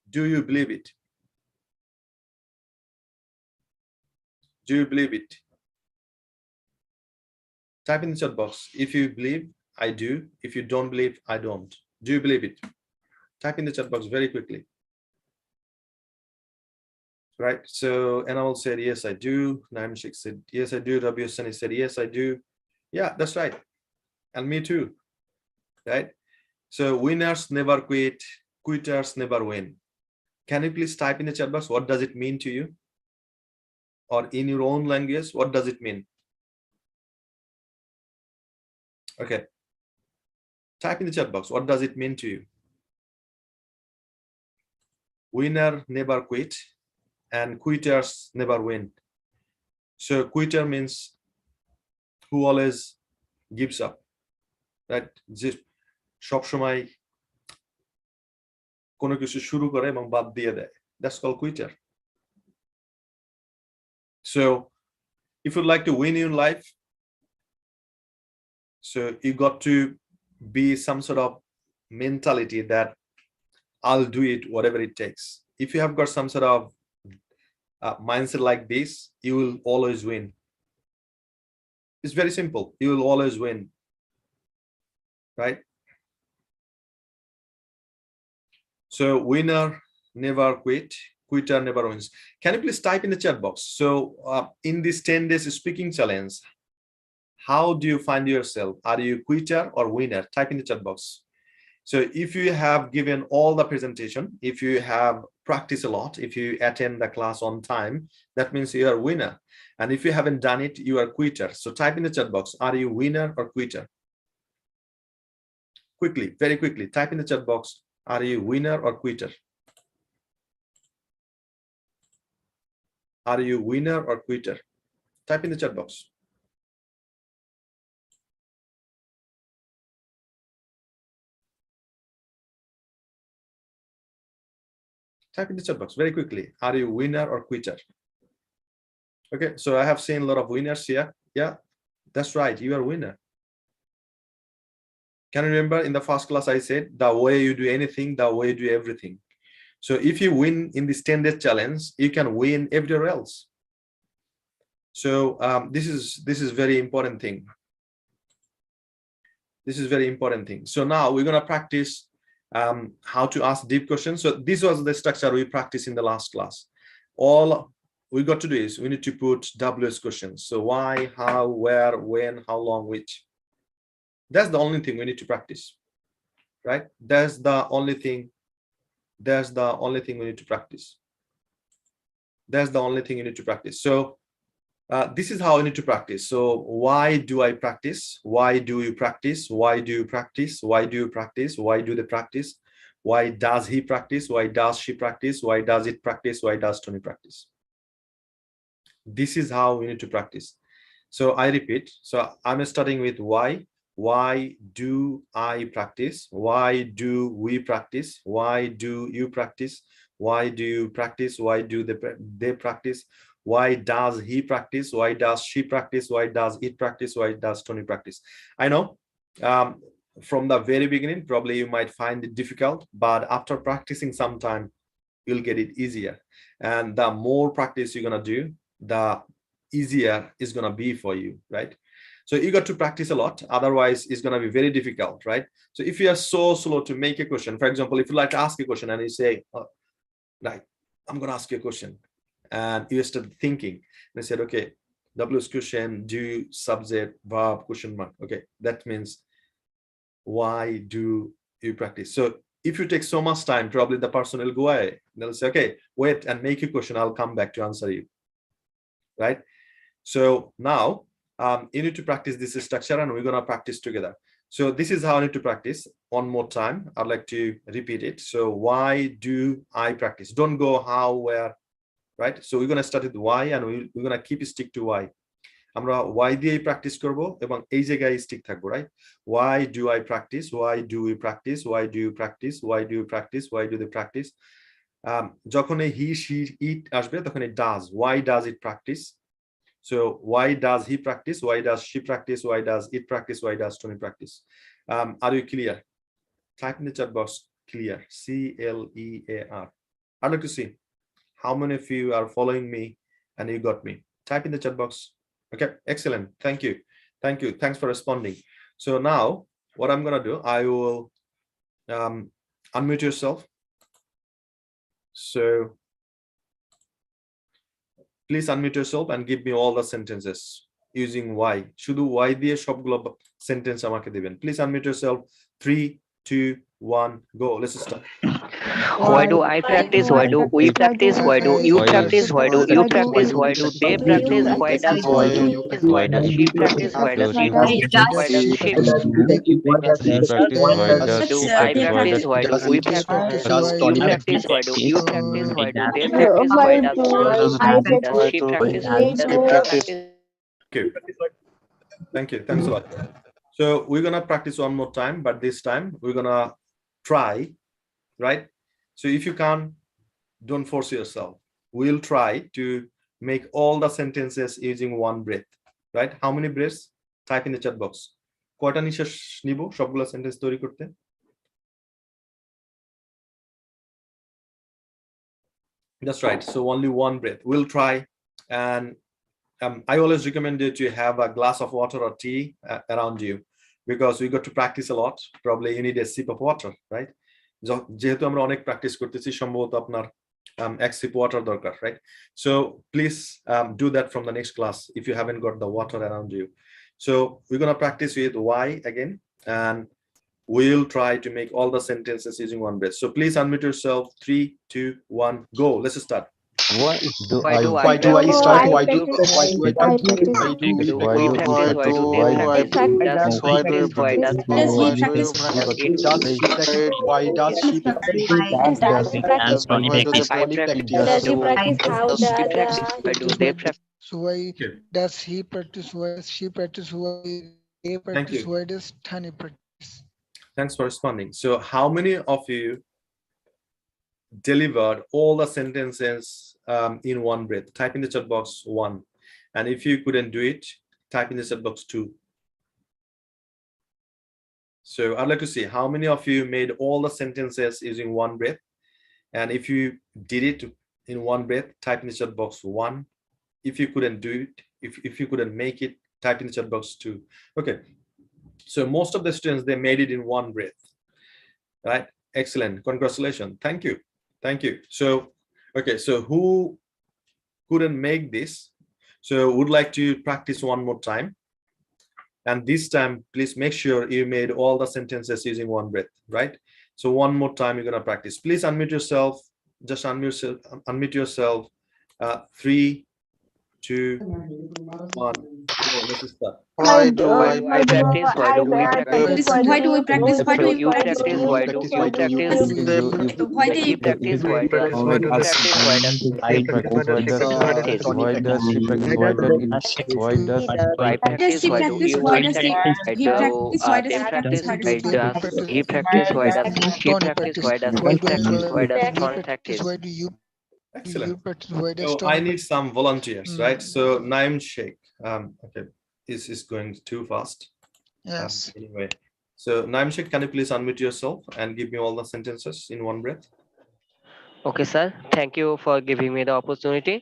Do you believe it? Do you believe it? Type in the chat box. If you believe, I do. If you don't believe, I don't. Do you believe it? Type in the chat box very quickly. right? So Enamel said, yes, I do. Naimshik said, yes, I do. W. Sunny said, yes, I do. Yeah, that's right. And me too, right? So winners never quit, quitters never win. Can you please type in the chat box, what does it mean to you? Or in your own language, what does it mean? Okay. Type in the chat box, what does it mean to you? Winner never quit and quitters never win. So quitter means who always gives up, right? Just সব সময় কোনো কিছু শুরু করে এবং বাদ দিয়ে দেয়. That's called quitter. So if you'd like to win in life, so you got to be some sort of mentality that I'll do it whatever it takes. If you have got some sort of mindset like this, you will always win. It's very simple. You will always win, right? So winner never quit, quitter never wins. Can you please type in the chat box? So in this 10 days speaking challenge, how do you find yourself? Are you quitter or winner? Type in the chat box. So if you have given all the presentation, if you have practiced a lot, if you attend the class on time, that means you are a winner. And if you haven't done it, you are a quitter. So type in the chat box, are you winner or quitter? Quickly, very quickly, type in the chat box, are you winner or quitter? Are you winner or quitter? Type in the chat box. Type in the chat box very quickly. Are you winner or quitter? Okay, so I have seen a lot of winners here. Yeah, that's right. You are a winner. Can you remember in the first class I said, the way you do anything, the way you do everything. So if you win in this 10-day challenge, you can win everywhere else. So this is very important thing. This is very important thing. So now we're going to practice how to ask deep questions. So this was the structure we practiced in the last class. All we got to do is we need to put WS questions. So why, how, where, when, how long, which. That's the only thing we need to practice, right? That's the only thing. That's the only thing we need to practice. That's the only thing you need to practice. So this is how we need to practice. So why do I practice? Why do you practice? Why do you practice? Why do you practice? Why do they practice? Why does he practice? Why does she practice? Why does it practice? Why does Tony practice? This is how we need to practice. So I repeat. So I'm starting with why. Why do I practice? Why do we practice? Why do you practice? Why do you practice? Why do they practice? Why does he practice? Why does she practice? Why does it practice? Why does Tony practice? I know from the very beginning, probably you might find it difficult, but after practicing some time, you'll get it easier. And the more practice you're going to do, the easier it's going to be for you, right? So you got to practice a lot, otherwise it's going to be very difficult, right? So if you are so slow to make a question, for example, if you like to ask a question and you say, oh, right, I'm going to ask you a question, and you started thinking, and I said, okay, WS question, do, subject, verb, question mark. Okay, that means why do you practice? So if you take so much time, probably the person will go away. They'll say, okay, wait and make a question, I'll come back to answer you, right? So now you need to practice this structure, and we're going to practice together. So this is how I need to practice. One more time, I'd like to repeat it. So why do I practice? Don't go how, where, right? So we're going to start with why, and we're going to keep stick to why. আমরা why দিয়ে practice করব এবং এই জায়গায় stick থাকবো, right? Why do I practice? Why do we practice? Why do you practice? Why do you practice? Why do they practice? যখন he, she, it আসবে তখন it does. Why does it practice? So why does he practice? Why does she practice? Why does it practice? Why does Tony practice? Are you clear? Type in the chat box clear. C-L-E-A-R. I'd like to see how many of you are following me and you got me. Type in the chat box. Okay, excellent. Thank you. Thank you. Thanks for responding. So now what I'm going to do, I will unmute yourself. So please unmute yourself and give me all the sentences using why. শুধু why দিয়ে সবগুলো sentence আমাকে দিবেন। Please unmute yourself. 3, 2, 1, go. Let's start. Why do I practice? Why do we practice? Why do you practice? Why do you practice? Why do they practice? Why does why does she practice? Why does he practice? Why does she Thank do I practice? Why do we practice? You practice? Why do you practice? Why do they practice? Why does she practice? Why does he practice? Thank you. Thanks a lot. So we're gonna practice one more time, but this time we're gonna try, right? So if you can't, don't force yourself. We'll try to make all the sentences using one breath, right? How many breaths? Type in the chat box. কয়টা নিঃশ্বাস নিব সবগুলা sentence তৈরি করতে? That's right. So only one breath. We'll try, and I always recommend you to have a glass of water or tea around you, because we got to practice a lot. Probably you need a sip of water, right? যেহেতু আমরা অনেক practice করতেছি সম্ভবত আপনার এক sip water দরকার, right? So please do that from the next class if you haven't got the water around you. So we're going to practice with why again, and we'll try to make all the sentences using one breath. So please unmute yourself. 3, 2, 1, go. Let's start. Why do I start? Why do we practice? Why do they practice? Why does Why does she practice? Why do they practice? So why does he practice? Why does she practice? Why they practice? Why does Tani practice? Thanks for responding. So how many of you delivered all the sentences in one breath? Type in the chat box 1. And if you couldn't do it, type in the chat box 2. So I'd like to see how many of you made all the sentences using one breath. And if you did it in one breath, type in the chat box 1. If you couldn't do it, if you couldn't make it, type in the chat box 2. Okay. So most of the students, they made it in one breath, right? Excellent. Congratulations. Thank you. Thank you. So, okay. So who couldn't make this? So would like to practice one more time. And this time, please make sure you made all the sentences using one breath, right? So one more time, you're going to practice. Please unmute yourself. Just unmute yourself. 3, 2, 1. Let's start. Why do I practice? Why do we practice? Why do we practice? Why do you practice? Why do you practice? Why do He practice? Why does he practice? Why does I practice? Why does Why does she practice? Why does I practice? Why do you Why does practice? Why do they practice? Why does he practice? Why does she practice? Why does he practice? Why does Tony practice? Why do you Excellent. practice? Why does So Tony I need some volunteers, right? So Naim Sheikh, okay, is going too fast. Yes. Anyway, so Naim Sheikh, can you please unmute yourself and give me all the sentences in one breath? Okay, sir. Thank you for giving me the opportunity.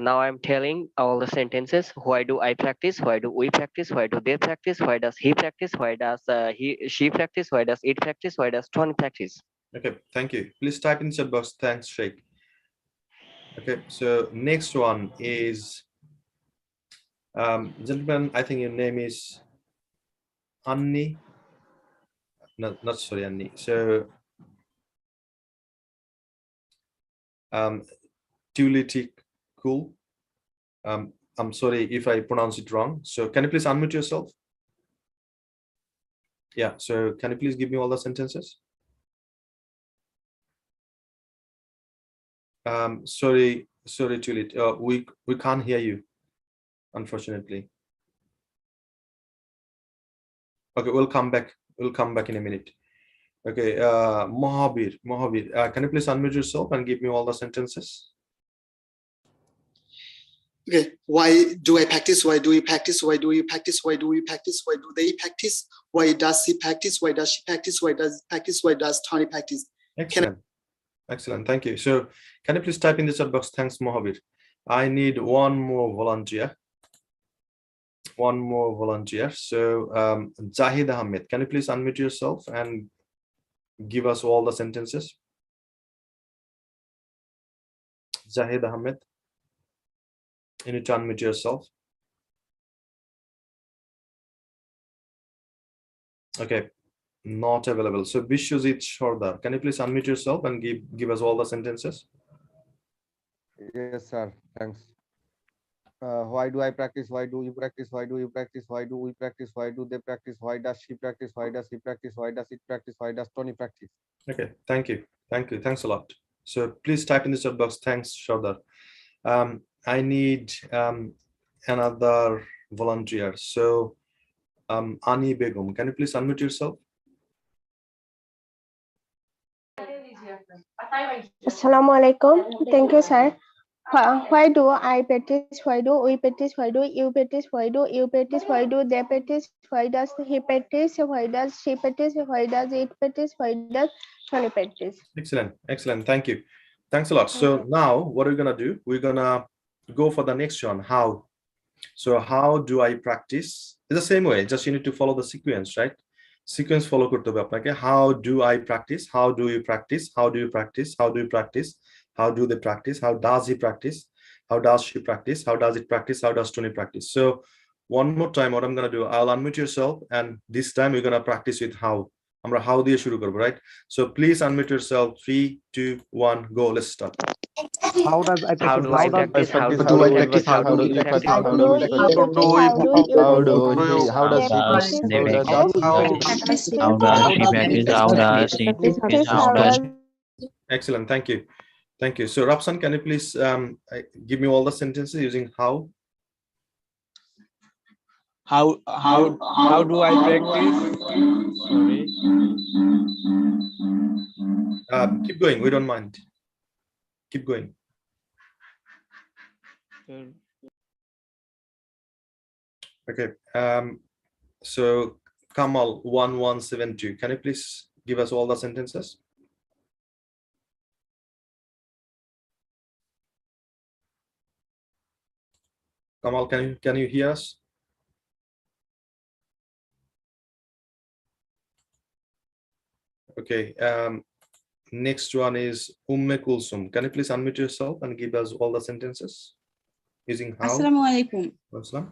Now I'm telling all the sentences. Why do I practice? Why do we practice? Why do they practice? Why does he practice? Why does she practice? Why does it practice? Why does Tony practice? Okay, thank you. Please type in the chat box. Thanks, Sheikh. Okay, so next one is gentlemen, I think your name is Anni. Not sorry, Anni. So Tulitic cool. I'm sorry if I pronounce it wrong. So can you please unmute yourself? Yeah, so can you please give me all the sentences? Sorry, Tulit. We can't hear you, unfortunately. Okay, we'll come back. We'll come back in a minute. Okay, Mohabir, can you please unmute yourself and give me all the sentences? Okay, why do I practice? Why do we practice? Why do we practice? Why do we practice? Why do they practice? Why does he practice? Why does she practice? Why does he practice? Why does Tony practice? Excellent. Excellent. Thank you. So can you please type in the chat box? Thanks, Mohabir. I need one more volunteer. One more volunteer. So Zahid Ahmed, can you please unmute yourself and give us all the sentences? Zahid Ahmed. You need to unmute yourself. Okay, not available. So Bishwajit Shordar, can you please unmute yourself and give us all the sentences? Yes, sir. Thanks. Why do I practice? Why do you practice? Why do you practice? Why do we practice? Why do they practice? Why does she practice? Why does he practice? Why does it practice? Why does Tony practice? Okay, thank you. Thank you. Thanks a lot. So please type in the chat box. Thanks, Shordar. I need another volunteer. So Ani Begum, can you please unmute yourself? Assalamu alaikum. Thank you, sir. Why do I practice? Why do we practice? Why do you practice? Why do you practice? Why do they practice? Why does he practice? Why does she practice? Why does it practice? Why does Tony practice? Excellent. Excellent. Thank you. Thanks a lot. So now what are we going to do? We're going to go for the next one. How? So how do I practice? It's the same way. Just you need to follow the sequence, right? Sequence follow করতে হবে আপনাকে. How do I practice? How do you practice? How do you practice? How do you practice? How do they practice? How does he practice? How does she practice? How does it practice? How does Tony practice? So one more time, what I'm going to do, I'll unmute yourself, and this time we're going to practice with how. আমরা how দিয়ে শুরু করব, right? So please unmute yourself. 3, 2, 1, go. Let's start. How does I practice? How do I practice? How do I I practice? practice? How do you practice? How do you practice? How do you practice? How does They practice? practice. How does she practice? How does he practice? How does Excellent. Thank you. Thank you. So Rapsan, can you please give me all the sentences using how? How do I practice? Sorry. Keep going. We don't mind. Keep going. Okay. So Kamal 1172. Can you please give us all the sentences? Kamal, can you hear us? Okay. Next one is Umme Kulsum. Can you please unmute yourself and give us all the sentences using how? Assalamu alaikum. Assalam.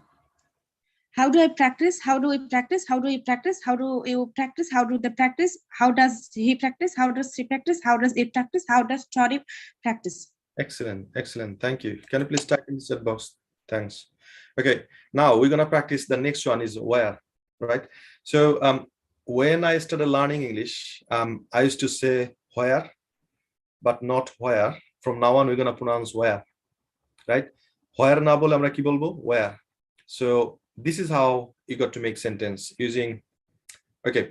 How do I practice? How do we practice? How do we practice? How do you practice? How do they practice? How does he practice? How does she practice? How does it practice? How does Tony practice? Excellent. Excellent. Thank you. Can you please type in the chat box? Thanks. Okay. Now we're going to practice. The next one is where, right? So when I started learning English, I used to say where, but not where. From now on, we're going to pronounce where, right? Where na bole amra ki bolbo? Where. So this is how you got to make sentence using, okay,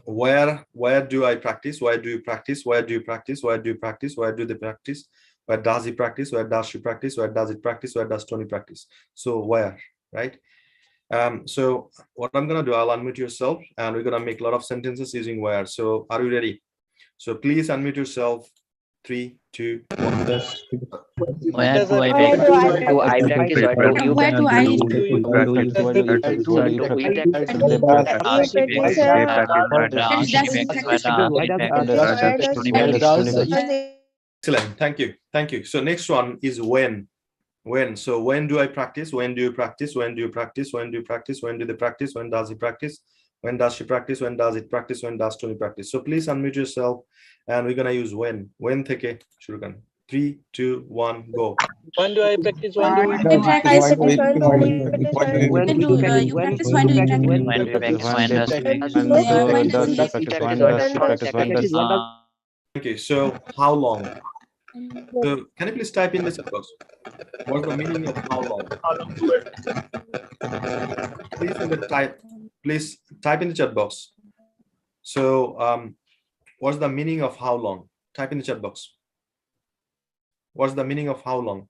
where do I practice? Where do you practice? Where do you practice? Where do you practice? Where do they practice? Where does he practice? Where does she practice? Where does it practice? Where does Tony practice? So where, right? So what I'm going to do, I'll unmute yourself and we're going to make a lot of sentences using where. So are you ready? So please unmute yourself. 3, 2, 1. Where do I practice? Where do I practice? Where do you Where do practice? I Where do we practice? Excellent. Thank you. Thank you. So next one is when. When. So when do I practice? When do you practice? When do you practice? When do you practice? When do they practice? When does he practice? When does she practice? When does it practice? When does Tony practice? So please unmute yourself and we're going to use when. When theke shuru karan. 3, 2, 1, go. When do I practice? When do we practice? When do you practice? When do you practice? When do you practice? Thank you. So how long? So can you please type in the chat box? What's the meaning of how long? Please type in the chat box. So what's the meaning of how long? Type in the chat box. What's the meaning of how long?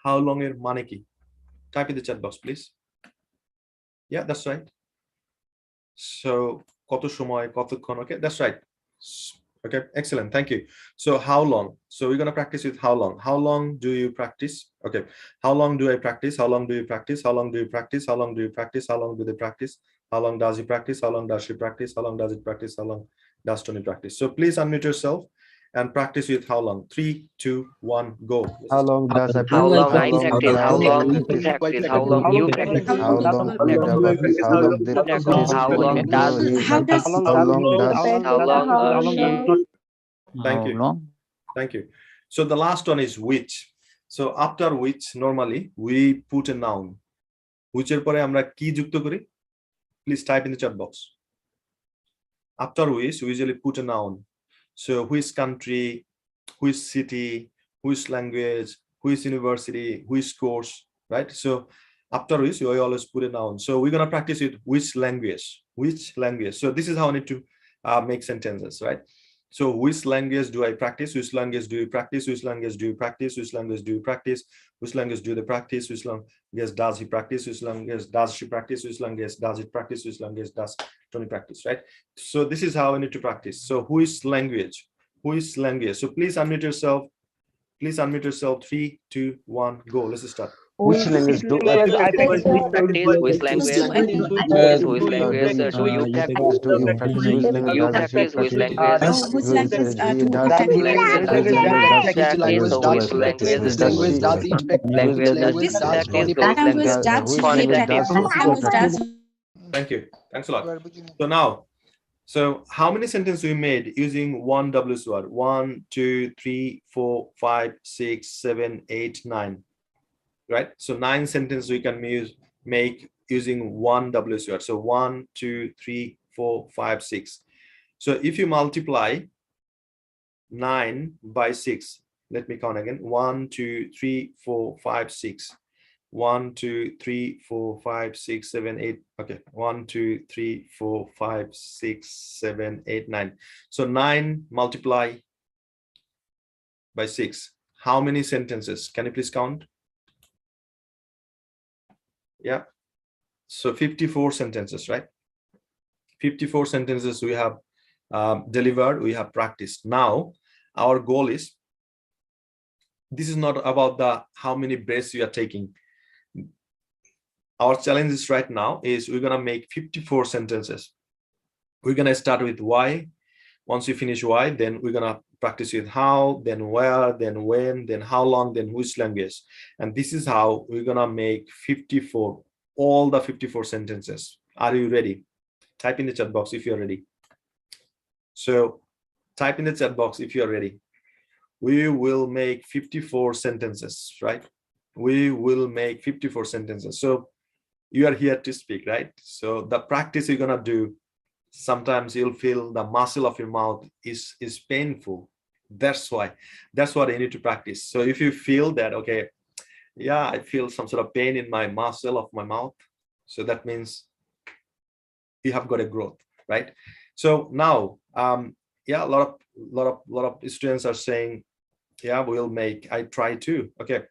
How long er mane ki? Type in the chat box, please. Yeah, that's right. So koto shomoy, kotokhon. Okay, that's right. Okay, excellent. Thank you. So how long? So we're going to practice with how long. How long do you practice? Okay. How long do I practice? How long do you practice? How long do you practice? How long do you practice? How long do they practice? How long does he practice? How long does she practice? How long does it practice? How long does Tony practice? So please unmute yourself and practice with how long? 3, 2, 1, go. How long does I How practice? long I practice? How long you practice? How long you practice? How long do I practice? How long they practice? How long does he How does practice? How long does how long he? Thank you. Thank you. So the last one is which. So after which, normally we put a noun. Which এর পরে আমরা কি যুক্ত করি? Please type in the chat box. After which, we usually put a noun. So which country, which city, which language, which university, which course, right? So after which, we always put a noun. So we're gonna practice with which language, which language. So this is how I need to make sentences, right? So which language do I practice? Which language do you practice? Which language do you practice? Which language do you practice? Which language do they practice? Which language does he practice? Which language does she practice? Which language does it practice? Which language does Tony practice, right? So this is how I need to practice. So who is language? Who is language? So please unmute yourself. Please unmute yourself. 3, 2, 1, go. Let's start. Which language do I practice? Practice which language? Yes, which language do you practice? Do you practice? Which language You does practice she which practice? language? which language He do does practice? he Practice. So which language does does she language does Which she practice? So which language language? does which he language practice? does Which language does Thank you. Thanks a lot. So now, so how many sentences we made using one WS word? 1, 2, 3, 4, 5, 6, 7, 8, 9. Right? So 9 sentences we can make using one WS word. So 1, 2, 3, 4, 5, 6. So if you multiply 9 by 6, let me count again. 1, 2, 3, 4, 5, 6. 1, 2, 3, 4, 5, 6, 7, 8. Okay. 1, 2, 3, 4, 5, 6, 7, 8, 9. So 9 multiply by 6. How many sentences? Can you please count? Yeah. So 54 sentences, right? 54 sentences we have delivered, we have practiced. Now, our goal is, this is not about the how many breaths you are taking. Our challenge is right now is we're gonna make 54 sentences. We're gonna start with why. Once you finish why, then we're gonna practice with how, then where, then when, then how long, then which language. And this is how we're gonna make 54, all the 54 sentences. Are you ready? Type in the chat box if you're ready. So type in the chat box if you're ready. We will make 54 sentences, right? We will make 54 sentences. So you are here to speak, right? So the practice you're gonna do, sometimes you'll feel the muscle of your mouth is painful. That's why, that's what you need to practice. So if you feel that, okay, yeah, I feel some sort of pain in my muscle of my mouth, so that means you have got a growth, right? So now, yeah, a lot of students are saying, yeah, we'll make, I try to. Okay,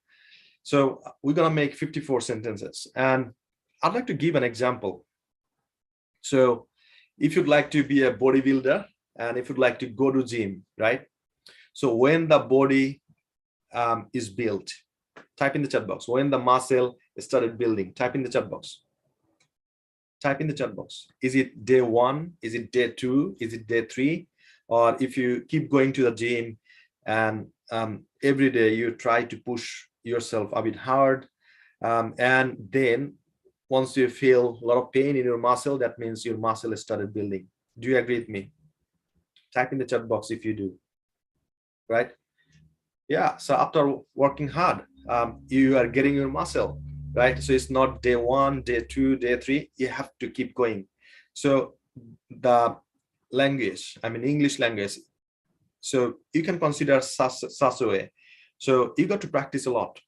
so we're gonna make 54 sentences, and I'd like to give an example. So if you'd like to be a bodybuilder, and if you'd like to go to gym, right? So when the body is built, type in the chat box. When the muscle started building, type in the chat box. Type in the chat box. Is it day 1? Is it day 2? Is it day 3? Or if you keep going to the gym and every day you try to push yourself a bit hard, and then once you feel a lot of pain in your muscle, that means your muscle has started building. Do you agree with me? Type in the chat box if you do, right? Yeah, so after working hard, you are getting your muscle, right? So it's not day 1, day 2, day 3, you have to keep going. So the language, I mean English language, so you can consider such a way. So you got to practice a lot.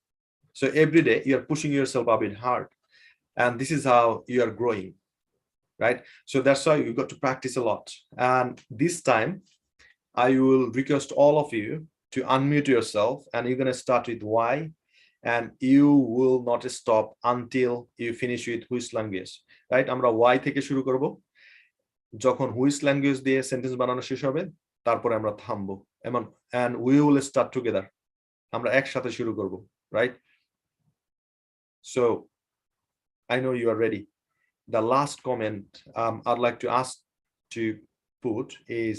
So every day you're pushing yourself a bit hard, and this is how you are growing, right? So that's why you got to practice a lot. And this time I will request all of you to unmute yourself, and you're going to start with why, and you will not stop until you finish with which language, right? Amra why থেকে শুরু করব, যখন which language দিয়ে sentence বানানো শেষ হবে তারপরে আমরা থামবো, and we will start together. আমরা একসাথে শুরু করব, right? So I know you are ready. The last comment I'd like to ask to put is,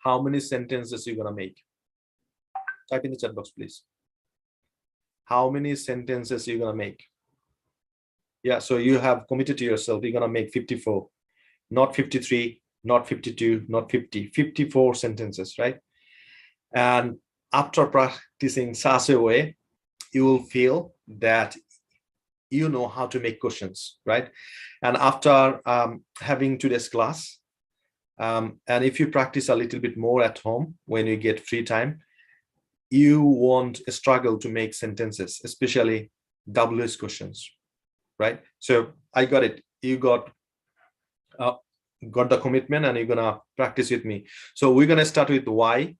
How many sentences you're gonna make? Type in the chat box, please. How many sentences you're gonna make? Yeah, so you have committed to yourself, you're gonna make 54, not 53, not 52, not 50, 54 sentences, right? And after practicing such a way, you will feel that you know how to make questions, right? And after having today's class, and if you practice a little bit more at home when you get free time, you won't struggle to make sentences, especially WS questions, right? So I got it. You got the commitment, and you're gonna practice with me. So we're gonna start with why.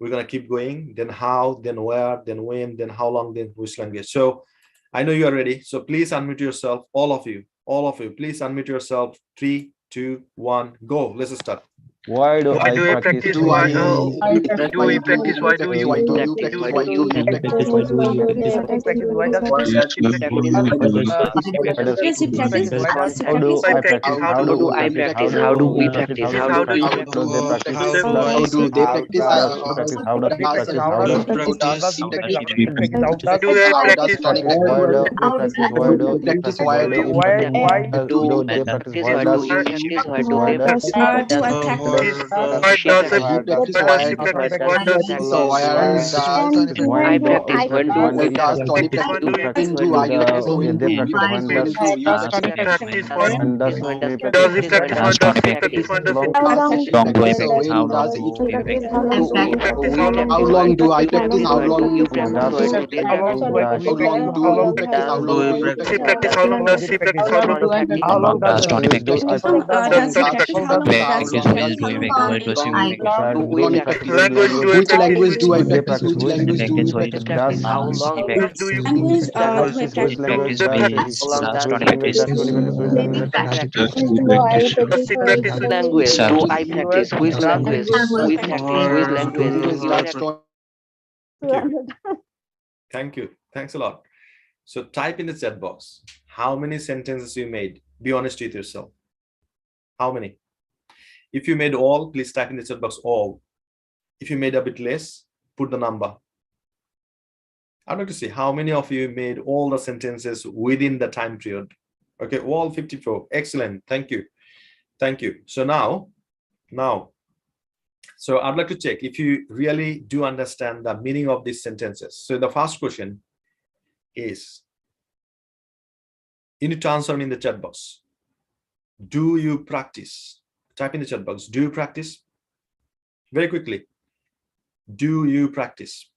We're gonna keep going, then how, then where, then when, then how long, then which language. So I know you are ready. So please unmute yourself, all of you, please unmute yourself. 3, 2, 1, go. Let's start. Why do I practice? Why do we practice? Why do you practice? Why do you practice? Why do you practice? Why does he practice? Yes, he practice. How do I practice? How do I practice? How do we practice? How do you practice? How do they practice? How does he practice? How does he practice? How does Tony practice? Why do we practice? Why do you practice? Why do you practice? Do they practice? why do you practice? Why do they practice? Do I practice? She practice. So why does I practice. When do when does Tony practice? you practice? When do I practice? When do we practice? When When does do you Does he practice? practice? when does When does he he practice? practice? When does he practice? Long do I So practice? How when long does do it we practice? practice? How long do I practice? How When do long you practice? When do they practice? how long do you practice? How long do you practice? How long does she practice? Does Tony practice? How long does Tony practice? Does he practice? How long does he Practice. Where practice? do you practice? Where does he practice? Do we Tony practice? practice. Which language do I practice? Which Which language do Language we where practice? Practice. How long he practice? practice? Language do I Which practice? language Practice. does Where How long does does Tony Tony practice? practice? Does Practice. he practice? Which language Sir. do I practice? Which language we practice? Which language Language we does practice? Thank you. Thanks a lot. So type in the chat box how many sentences you made. Be honest with yourself. How many? If you made all, please type in the chat box all. If you made a bit less, put the number. I'd like to see how many of you made all the sentences within the time period. Okay, all 54. Excellent. Thank you. Thank you. So now, so I'd like to check if you really do understand the meaning of these sentences. So the first question is, you need to answer me in the chat box. Do you practice? Type in the chat box. Do you practice? Very quickly. Do you practice?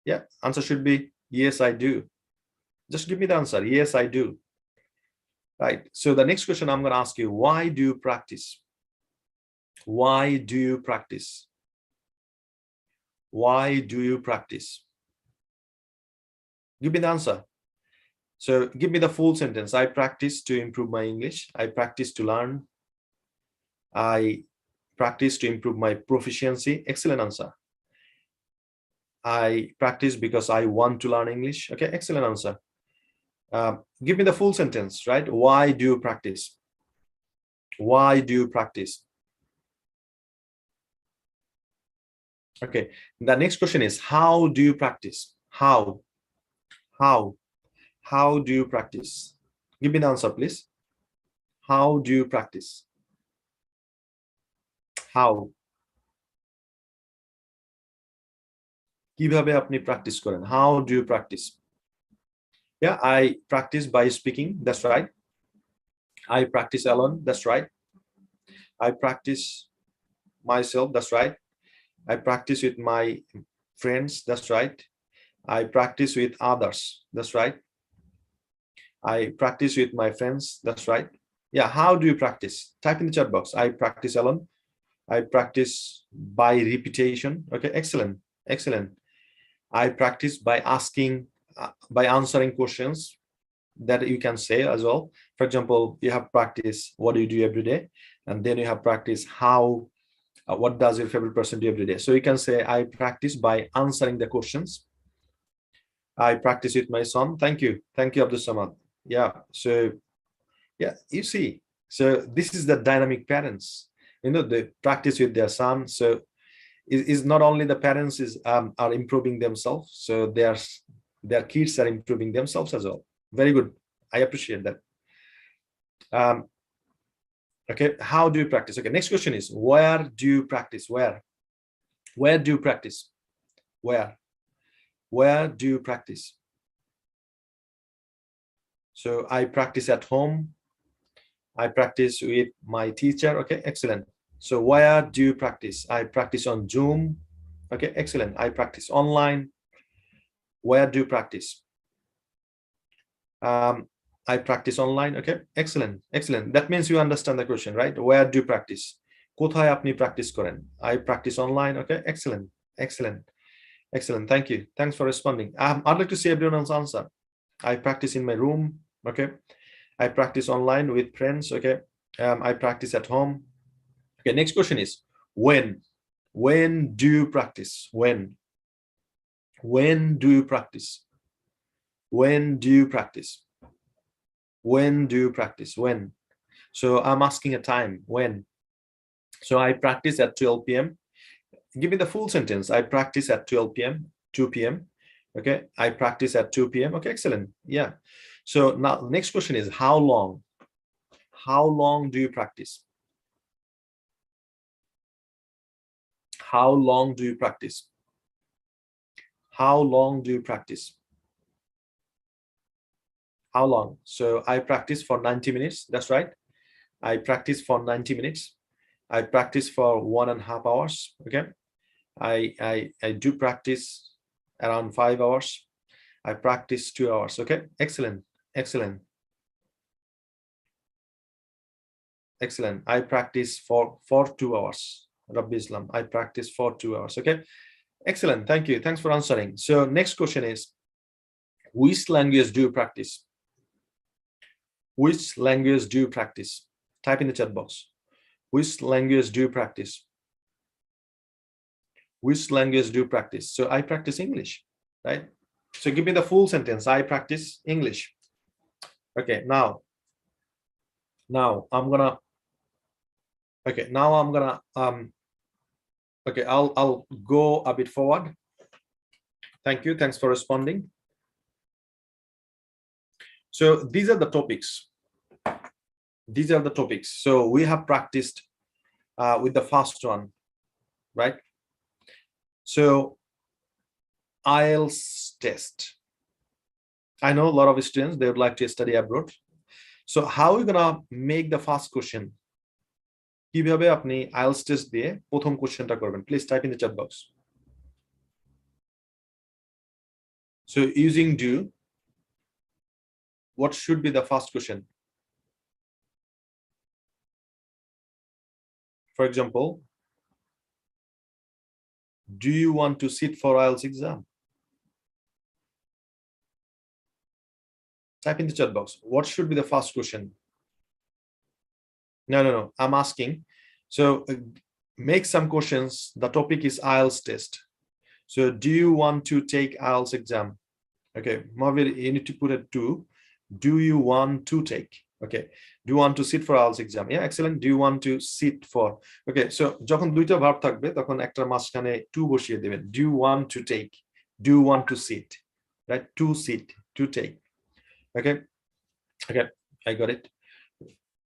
Yeah, answer should be yes, I do. Just give me the answer. Yes, I do. Right. So the next question I'm going to ask you, why do you practice? Why do you practice? Why do you practice? Give me the answer. So give me the full sentence. I practice to improve my English. I practice to learn. I practice to improve my proficiency. Excellent answer. I practice because I want to learn English. Okay, excellent answer. Give me the full sentence, right? Why do you practice? Why do you practice? Okay, the next question is, how do you practice? How do you practice? Give me the answer, please. How do you practice? How? কিভাবে আপনি practice করেন? How do you practice? Yeah, I practice by speaking. That's right. I practice alone. That's right. I practice myself. That's right. I practice with my friends. That's right. I practice with others. That's right. I practice with my friends. That's right. Yeah, how do you practice? Type in the chat box. I practice alone. I practice by repetition. Okay, excellent. Excellent. I practice by asking, by answering questions that you can say as well. For example, you have practice, what do you do every day? And then you have practice, how, what does your favorite person do every day? So you can say, I practice by answering the questions. I practice with my son. Thank you. Thank you, Abdul Samad. Yeah, so yeah, you see, so this is the dynamic patterns. they practice with their son. So is not only the parents are improving themselves, so their kids are improving themselves as well. Very good. I appreciate that. Okay, how do you practice? Okay, next question is, where do you practice? Where do you practice? Where do you practice? So I practice at home. I practice with my teacher. Okay, excellent. So where do you practice? I practice on Zoom. Okay, excellent. I practice online. Where do you practice? I practice online. Okay, excellent, excellent. That means you understand the question, right? Where do you practice? কোথায় আপনি practice করেন? I practice online. Okay, excellent, excellent, excellent. Thank you. Thanks for responding. I'd like to see everyone else's answer. I practice in my room. Okay, I practice online with friends. Okay, I practice at home. Okay, next question is, when do you practice? When do you practice? When do you practice? When do you practice? When? So I'm asking a time. When? So I practice at 12 p.m. Give me the full sentence. I practice at 12 p.m. 2 p.m. Okay, I practice at 2 p.m. Okay, excellent. Yeah. So now the next question is, how long? How long do you practice? How long do you practice? How long do you practice? How long? So I practice for 90 minutes. That's right. I practice for 90 minutes. I practice for 1.5 hours. Okay. I do practice around 5 hours. I practice 2 hours. Okay. Excellent. Excellent. Excellent. I practice for 2 hours. Rabbi Islam. I practice for 2 hours. Okay. Excellent. Thank you. Thanks for answering. So next question is, which language do you practice? Which language do you practice? Type in the chat box. Which language do you practice? Which language do you practice? So I practice English, right? So give me the full sentence. I practice English. Okay, now I'm gonna okay, I'll go a bit forward. Thank you. Thanks for responding. So these are the topics. These are the topics. So we have practiced with the first one, right? So IELTS test. I know a lot of students, they would like to study abroad. So how are we gonna make the first question? কিভাবে আপনি IELTS test দিয়ে প্রথম কোশ্চেনটা করবেন? Please type in the chat box. So using do, what should be the first question? For example, do you want to sit for IELTS exam? Type in the chat box. What should be the first question? No. I'm asking. So make some questions. The topic is IELTS test. So do you want to take IELTS exam? Okay, Marvin, you need to put it to, do you want to take? Okay, do you want to sit for IELTS exam? Yeah, excellent. Do you want to sit for? Okay, so যখন দুইটা verb থাকবে তখন একটা মাঝখানে to বসিয়ে দিবেন. Do you want to take? Do you want to sit? Right? To sit, to take. Okay, I got it.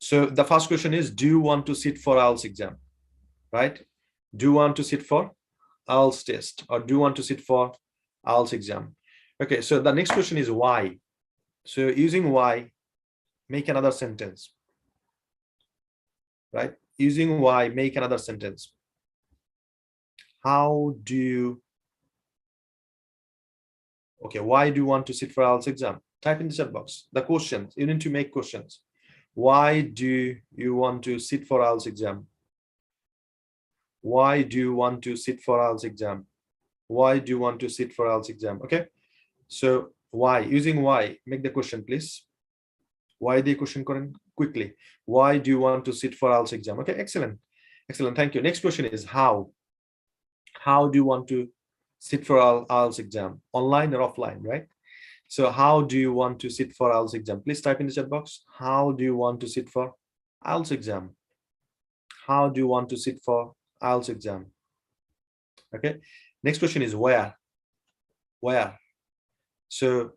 So the first question is, do you want to sit for IELTS exam? Right? Do you want to sit for IELTS test, or do you want to sit for IELTS exam? Okay, so the next question is why. So using why, make another sentence. Right? Using why, make another sentence. How do you, okay, why do you want to sit for IELTS exam? Type in the chat box. The questions, you need to make questions. Why do you want to sit for IELTS exam? Why do you want to sit for IELTS exam? Why do you want to sit for IELTS exam? Okay, so why, using why, make the question, please. Why the question quickly. Why do you want to sit for IELTS exam? Okay, excellent. Excellent, thank you. Next question is how. How do you want to sit for IELTS exam? Online or offline, right? So how do you want to sit for IELTS exam? Please type in the chat box. How do you want to sit for IELTS exam? How do you want to sit for IELTS exam? Okay. Next question is where? Where? So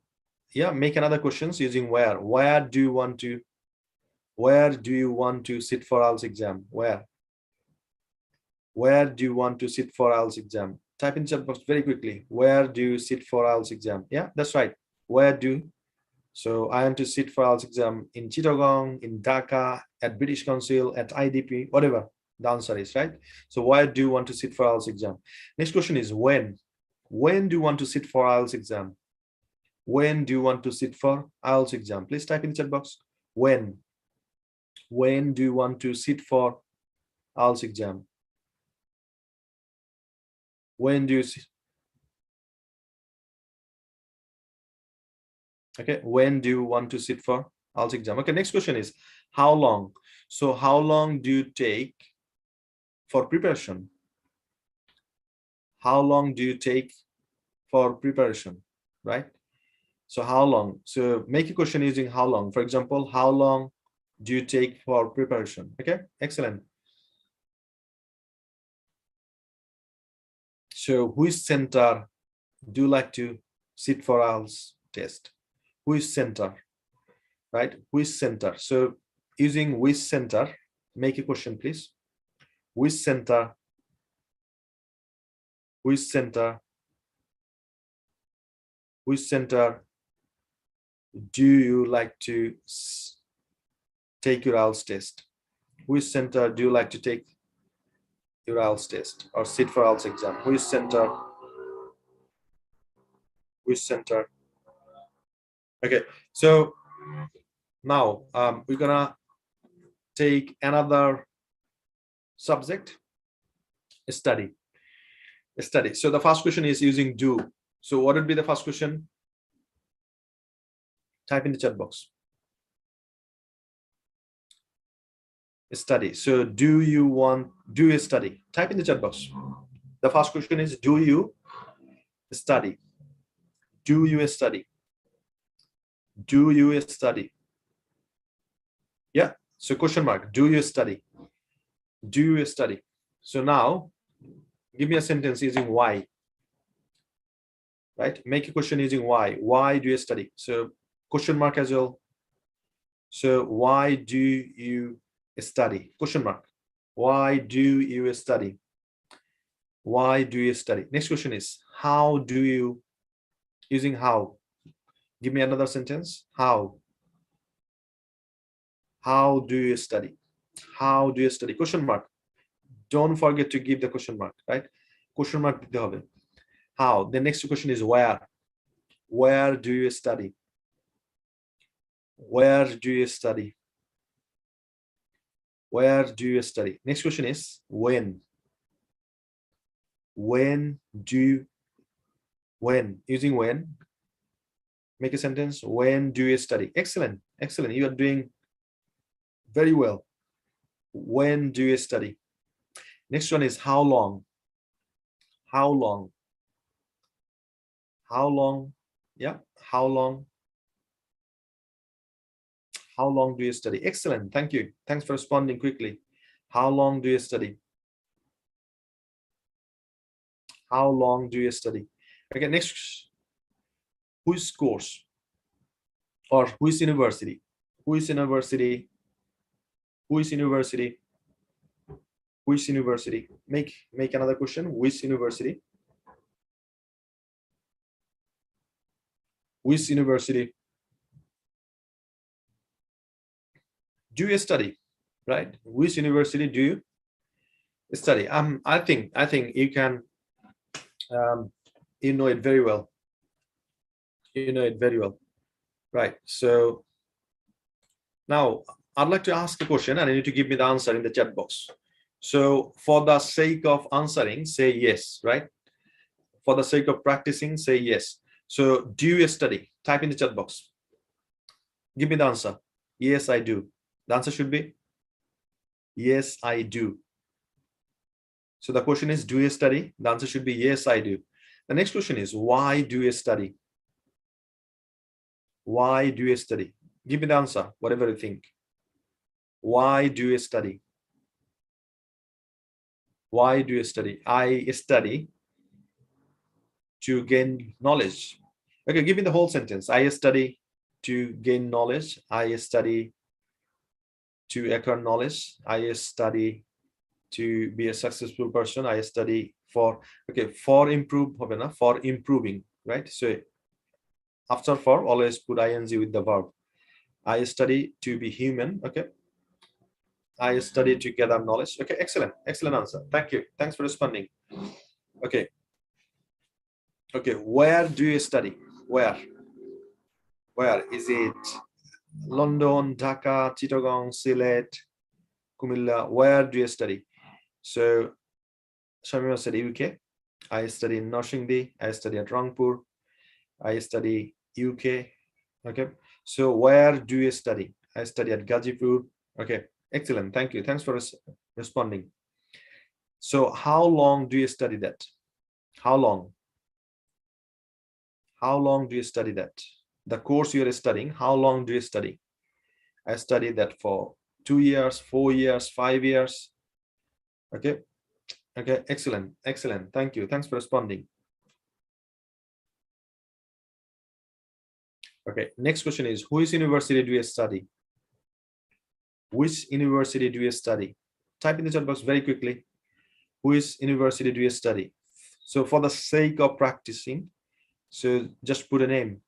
yeah, make another questions using where. Where do you want to sit for IELTS exam? Where do you want to sit for IELTS exam? Type in chat box very quickly. Where do you sit for IELTS exam? Yeah, that's right. Where do? So I want to sit for IELTS exam in Chittagong, in Dhaka, at British Council, at IDP, whatever the answer is, right? So where do you want to sit for IELTS exam? Next question is when. When do you want to sit for IELTS exam? When do you want to sit for IELTS exam? Please type in the chat box. When? When do you want to sit for IELTS exam? When do you sit? Okay, when do you want to sit for IELTS exam? Okay, next question is how long? So how long do you take for preparation? How long do you take for preparation, right? So how long? So make a question using how long. For example, how long do you take for preparation? Okay, excellent. So which center do you like to sit for IELTS test? Which center, right? Which center? So using which center, make a question, please. Which center? Which center? Which center do you like to take your IELTS test? Which center do you like to take your IELTS test or sit for IELTS exam? Which center? Which center? Okay, so now we're gonna take another subject, study. So the first question is using do. So what would be the first question? Type in the chat box. Study. So do you study? Type in the chat box. The first question is do you study? Do you study? Do you study? Yeah, so question mark, do you study? Do you study? So now give me a sentence using why, right? Make a question using why. Why do you study? So question mark as well. So why do you study? Question mark. Why do you study? Why do you study? Next question is how do you, using how. Give me another sentence. How do you study? How do you study? Question mark. Don't forget to give the question mark, right? Question mark dite hobe. How? The next question is where. Where do you study? Where do you study? Where do you study? Next question is when. When do, when, using when. Make a sentence. When do you study? Excellent, excellent. You are doing very well. When do you study? Next one is how long. How long. How long? Yeah, how long? How long do you study? Excellent, thank you. Thanks for responding quickly. How long do you study? How long do you study? Okay, next. Which course or which university? Which university? Which university? Which university? Make another question. Which university? Which university do you study? Right? Which university do you study? I think you can you know it very well. You know it very well, right? So now I'd like to ask a question and you need to give me the answer in the chat box. So for the sake of answering, say yes, right? For the sake of practicing, say yes. So do you study? Type in the chat box. Give me the answer. Yes, I do. The answer should be yes, I do. So the question is, do you study? The answer should be yes, I do. The next question is, why do you study? Why do you study? Give me the answer, whatever you think. Why do you study? Why do you study? I study to gain knowledge. Okay, give me the whole sentence. I study to gain knowledge. I study to acquire knowledge. I study to be a successful person. I study for, okay, for improve, for improving, right? So after for, always put ing with the verb. I study to be human. Okay, I study to gather knowledge. Okay, excellent, excellent answer. Thank you. Thanks for responding. Okay. Okay, where do you study? Where is it? London, Dhaka, Chittagong, Sylhet, Kumilla? Where do you study? So Shamima said UK. I study in Noshingdi. I study at Rangpur. I study UK. Okay, so where do you study? I study at Gazipur. Okay, excellent. Thank you. Thanks for responding. So how long do you study that? How long? How long do you study that? The course you are studying, how long do you study? I studied that for 2 years, 4 years, 5 years. Okay. Okay, excellent, excellent. Thank you. Thanks for responding. Okay, next question is, which university do you study? Which university do you study? Type in the chat box very quickly. Which university do you study? So for the sake of practicing, so just put a name.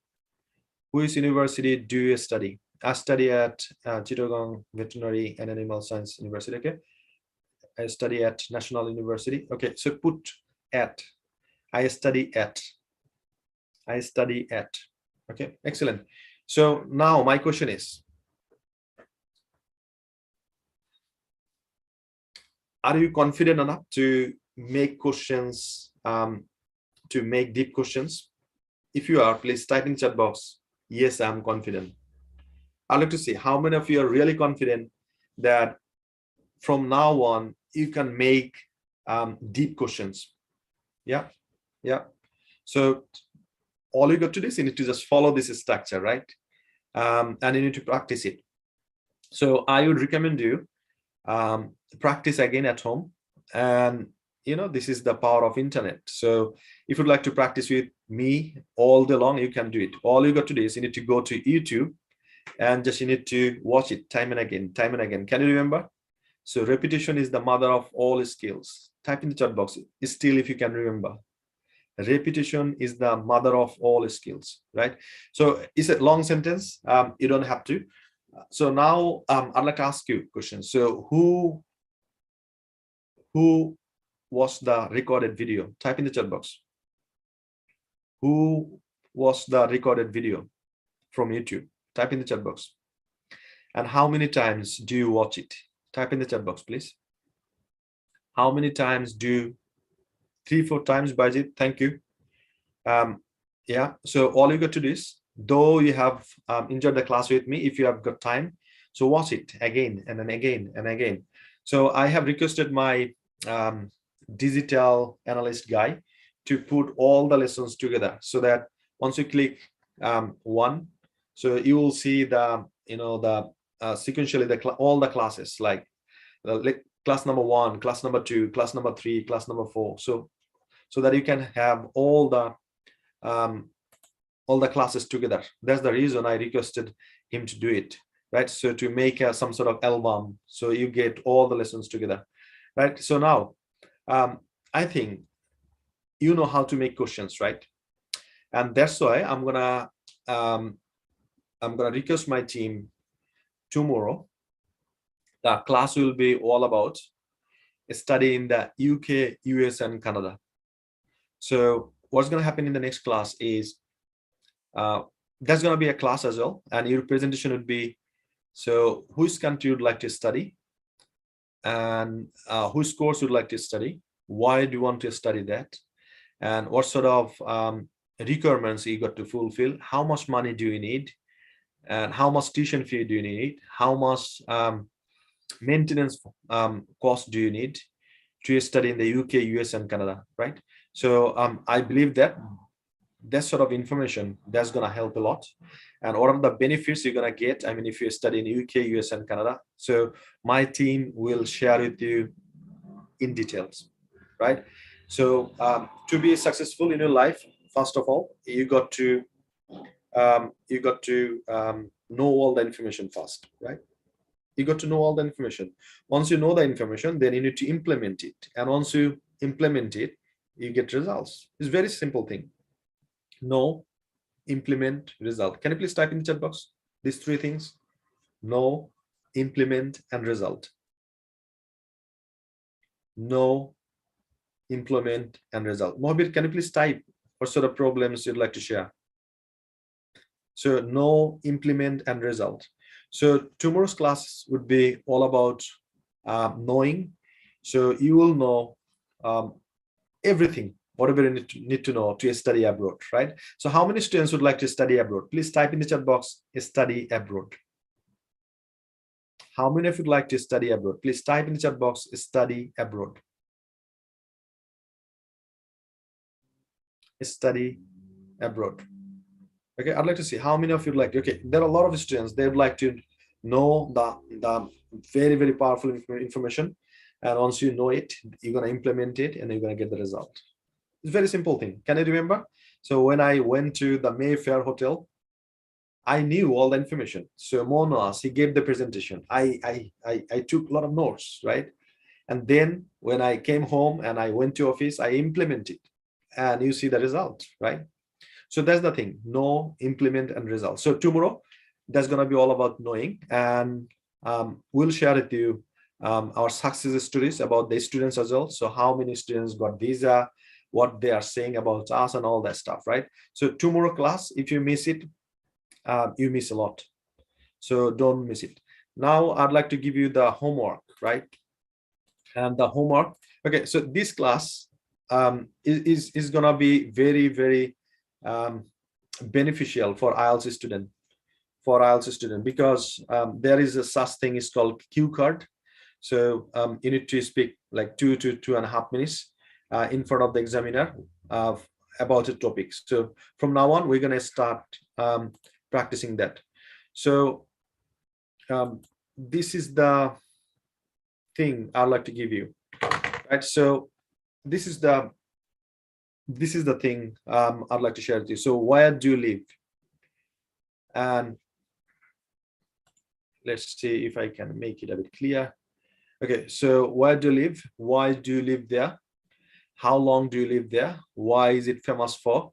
Which university do you study? I study at Chittagong Veterinary and Animal Science University. Okay, I study at National University. Okay, so put at. I study at. I study at. Okay, excellent. So now my question is, are you confident enough to make questions, to make deep questions? If you are, please type in chat box. Yes, I'm confident. I'd like to see how many of you are really confident that from now on you can make deep questions. Yeah, yeah. So all you got to do is you need to just follow this structure, right? And you need to practice it. So I would recommend you practice again at home. And you know, this is the power of internet. So if you'd like to practice with me all day long, you can do it. All you got to do is you need to go to YouTube and just you need to watch it time and again, time and again. Can you remember? So repetition is the mother of all skills. Type in the chat box still if you can remember. Repetition is the mother of all skills, right? So it's a long sentence. You don't have to. So now I'd like to ask you a question. So who watched the recorded video? Type in the chat box. Who watched the recorded video from YouTube? Type in the chat box. And how many times do you watch it? Type in the chat box, please. How many times do 3-4 times, Bajit? Thank you. Yeah, so all you got to do is, though you have enjoyed the class with me, if you have got time, so watch it again and then again and again. So I have requested my digital analyst guy to put all the lessons together so that once you click one, so you will see the, you know, the sequentially all the classes, like class number 1, class number 2, class number 3, class number 4. So that you can have all the classes together. That's the reason I requested him to do it, right? So to make some sort of album, so you get all the lessons together, right? So now I think you know how to make questions, right? And that's why I'm gonna request my team tomorrow. The class will be all about studying the UK, US, and Canada. So what's going to happen in the next class is there's going to be a class as well, and your presentation would be, so which country you'd like to study, and which course you'd like to study, why do you want to study that, and what sort of requirements you got to fulfill, how much money do you need, and how much tuition fee do you need, how much maintenance cost do you need to study in the UK, US, and Canada, right? So I believe that sort of information that's going to help a lot. And what are the benefits you're going to get, I mean, if you study in UK, US, and Canada? So my team will share with you in details. right? So to be successful in your life, first of all, you got to know all the information first, right? You got to know all the information. Once you know the information, then you need to implement it. And once you implement it, you get results. It's a very simple thing. Know, implement, result. Can you please type in the chat box these three things? Know, implement, and result. Know, implement, and result. Mohbir, can you please type what sort of problems you'd like to share? So know, implement, and result. So tomorrow's class would be all about knowing. So you will know everything, whatever you need to know to study abroad, right? So how many students would like to study abroad? Please type in the chat box, study abroad. How many of you would like to study abroad? Please type in the chat box, study abroad. Study abroad. Okay, I'd like to see how many of you like. Okay, there are a lot of students, they would like to know the very, very powerful information, and once you know it, you're going to implement it and you're going to get the result. It's a very simple thing. Can you remember? So when I went to the Mayfair Hotel, I knew all the information. So Monas, he gave the presentation. I took a lot of notes, right? And then when I came home and I went to office, I implemented, and you see the result, right? So that's the thing, know, implement, and result. So tomorrow, that's going to be all about knowing, and we'll share with you our success stories about the students as well. So how many students got visa, what they are saying about us, and all that stuff, right? So tomorrow class, if you miss it, you miss a lot. So don't miss it. Now I'd like to give you the homework, right? And the homework. Okay, so this class is going to be very, very beneficial for IELTS student, because there is a such thing is called cue card. So you need to speak like 2 to 2.5 minutes in front of the examiner about a topic. So from now on, we're going to start practicing that. So this is the thing I'd like to give you, right? So this is the thing I'd like to share with you. So where do you live? And let's see if I can make it a bit clear. Okay, so where do you live? Why do you live there? How long do you live there? Why is it famous for?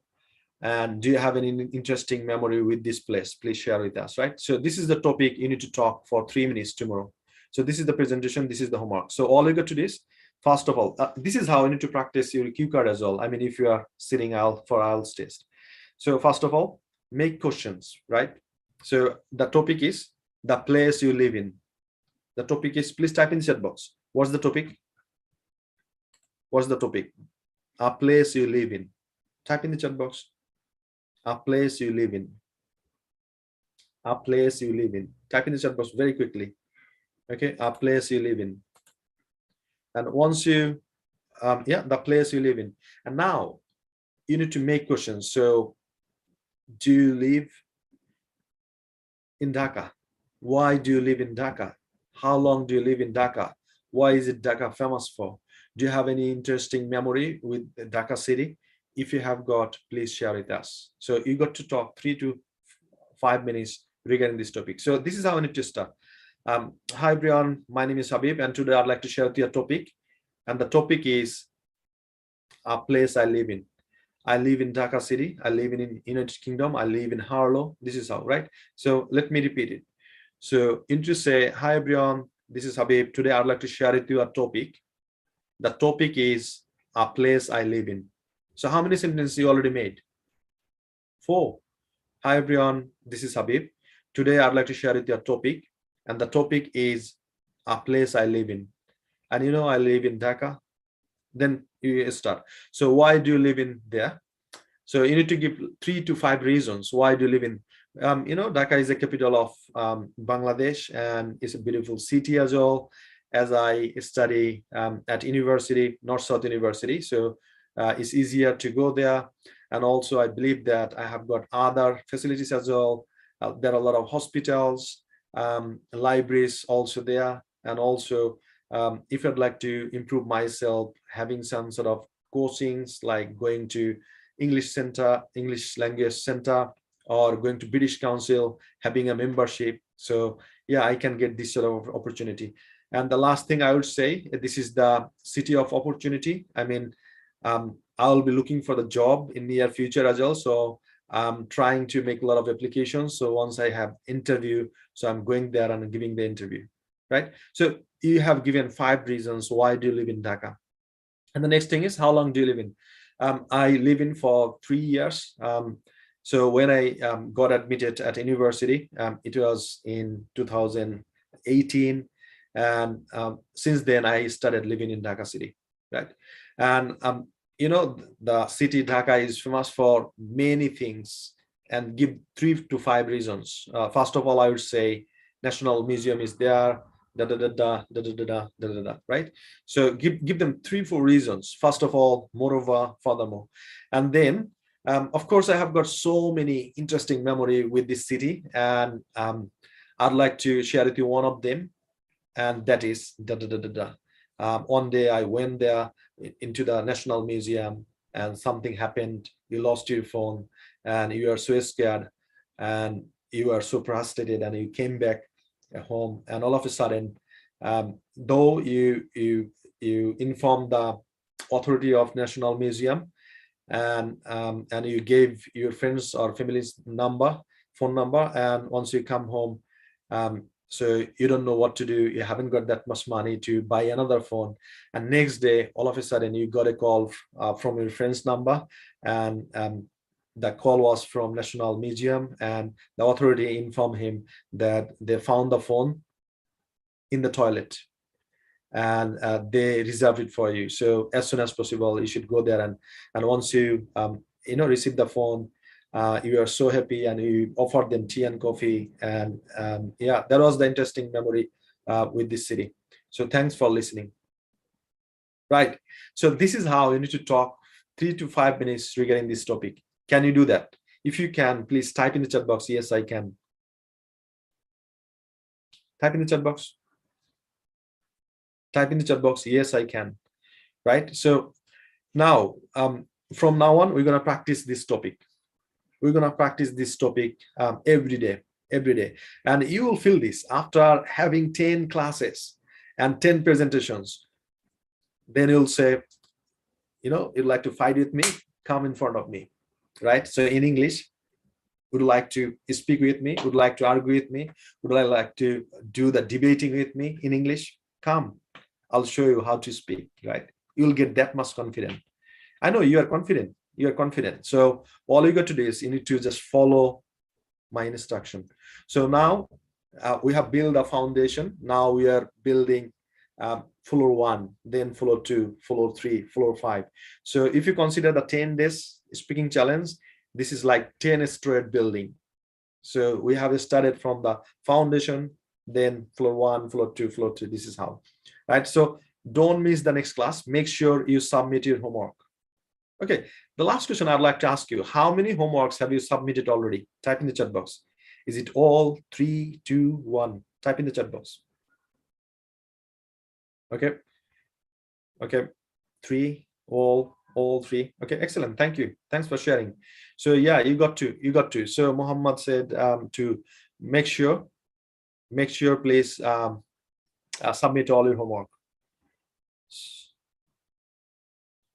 And do you have any interesting memory with this place? Please share with us, right? So this is the topic you need to talk for 3 minutes tomorrow. So this is the presentation, this is the homework. So all you got to do is, first of all, this is how you need to practice your cue card as well. I mean, if you are sitting out for IELTS test. So first of all, make questions, right? So the topic is the place you live in. The topic is, please type in the chat box. What's the topic? What's the topic? A place you live in. Type in the chat box. A place you live in. A place you live in. Type in the chat box very quickly. Okay, a place you live in. And once you, the place you live in. And now you need to make questions. So, do you live in Dhaka? Why do you live in Dhaka? How long do you live in Dhaka? Why is it Dhaka famous for? Do you have any interesting memory with Dhaka city? If you have got, please share with us. So you got to talk 3 to 5 minutes regarding this topic. So this is how I need to start. Hi everyone, my name is Habib, and today I'd like to share with you a topic. And the topic is a place I live in. I live in Dhaka city. I live in United Kingdom. I live in Harlow. This is how, right? So let me repeat it. So into say, hi everyone, this is Habib. Today I'd like to share with you a topic. The topic is a place I live in. So how many sentences you already made? 4. Hi everyone, this is Habib. Today I'd like to share with you a topic, and the topic is a place I live in. And you know I live in Dhaka. Then you start. So why do you live in there? So you need to give 3 to 5 reasons why do you live in. You know, Dhaka is the capital of Bangladesh, and it's a beautiful city as well. As I study at university, North-South University, so it's easier to go there. And also I believe that I have got other facilities as well. There are a lot of hospitals, libraries also there, and also if I'd like to improve myself, having some sort of coachings like going to English Center, English Language Center, or going to British Council, having a membership. So yeah, I can get this sort of opportunity. And the last thing I would say, this is the city of opportunity. I mean, I'll be looking for the job in near future as well. So I'm trying to make a lot of applications. So once I have interview, so I'm going there and giving the interview, right? So you have given 5 reasons why do you live in Dhaka. And the next thing is, how long do you live in? I live in for 3 years. So when I got admitted at university, it was in 2018. And since then, I started living in Dhaka city, right? And you know, the city Dhaka is famous for many things, and give 3 to 5 reasons. First of all, I would say National Museum is there, right? So give them 3, 4 reasons. First of all, moreover, furthermore. And then, of course, I have got so many interesting memory with this city, and I'd like to share with you one of them, and that is one day I went there into the National Museum, and something happened. You lost your phone, and you are so scared, and you are so frustrated, and you came back at home, and all of a sudden, though you informed the authority of National Museum, and you gave your friends or family's phone number, and once you come home, so you don't know what to do, you haven't got that much money to buy another phone, and next day all of a sudden you got a call from your friend's number, and the call was from National Museum, and the authority informed him that they found the phone in the toilet, and they reserved it for you. So as soon as possible, you should go there, and once you receive the phone, you are so happy, and you offered them tea and coffee, and yeah, that was the interesting memory with this city. So thanks for listening. Right, so this is how you need to talk 3 to 5 minutes regarding this topic. Can you do that? If you can, please type in the chat box, yes, I can. Type in the chat box. Type in the chat box, yes, I can. Right, so now from now on, we're going to practice this topic. We're going to practice this topic every day, and you will feel this after having 10 classes and 10 presentations. Then you'll say, you'd like to fight with me, come in front of me, right? So in English, would you like to speak with me? Would you like to argue with me? Would I like to do the debating with me in English? Come, I'll show you how to speak, right? You'll get that much confident. I know you are confident. You are confident. So all you got to do is you need to just follow my instruction. So now we have built a foundation. Now we are building floor 1, then floor 2, floor 3, floor 5. So if you consider the 10 days speaking challenge, this is like 10 straight building. So we have started from the foundation, then floor 1, floor 2, floor 2. This is how, right? So don't miss the next class. Make sure you submit your homework. Okay, the last question I'd like to ask you, how many homeworks have you submitted already? Type in the chat box. Is it all 3, 2, 1? Type in the chat box. Okay, 3, all 3. Okay, excellent. Thank you. Thanks for sharing. So yeah, you got to. So Muhammad said to make sure please submit all your homework.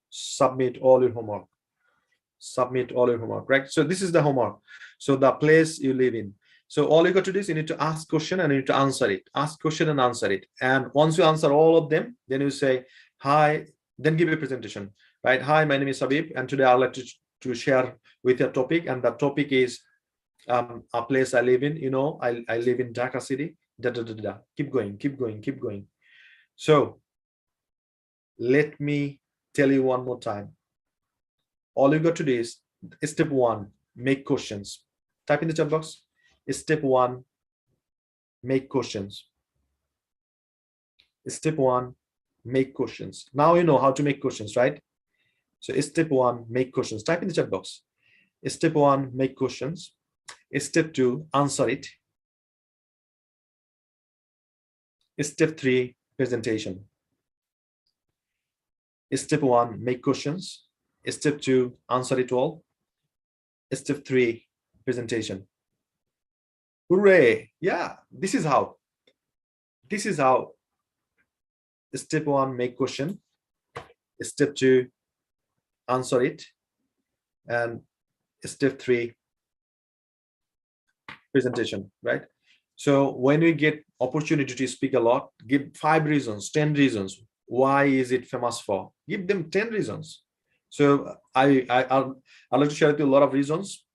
Submit all your homework. Submit all your homework, right? So this is the homework. So the place you live in. So all you got to do is you need to ask question and you need to answer it. Ask question and answer it. And once you answer all of them, then you say, hi, then give a presentation, right? Hi, my name is Habib, and today I'd like to share with you a topic. And the topic is a place I live in. I live in Dhaka city. Keep going. So let me tell you one more time. All you got to do is step 1, make questions. Type in the chat box. Step 1, make questions. Step 1, make questions. Now you know how to make questions, right? So step 1, make questions. Type in the chat box. Step 1, make questions. Step 2, answer it. Step 3, presentation. Step 1, make questions. Step 2, answer it all. Step 3, presentation. Hooray! Yeah, this is how. This is how. Step 1, make question. Step 2, answer it. And step 3, presentation, right? So when we get opportunity to speak a lot, give 5 reasons, 10 reasons. Why is it famous for? Give them 10 reasons. So I'd like to share with you a lot of reasons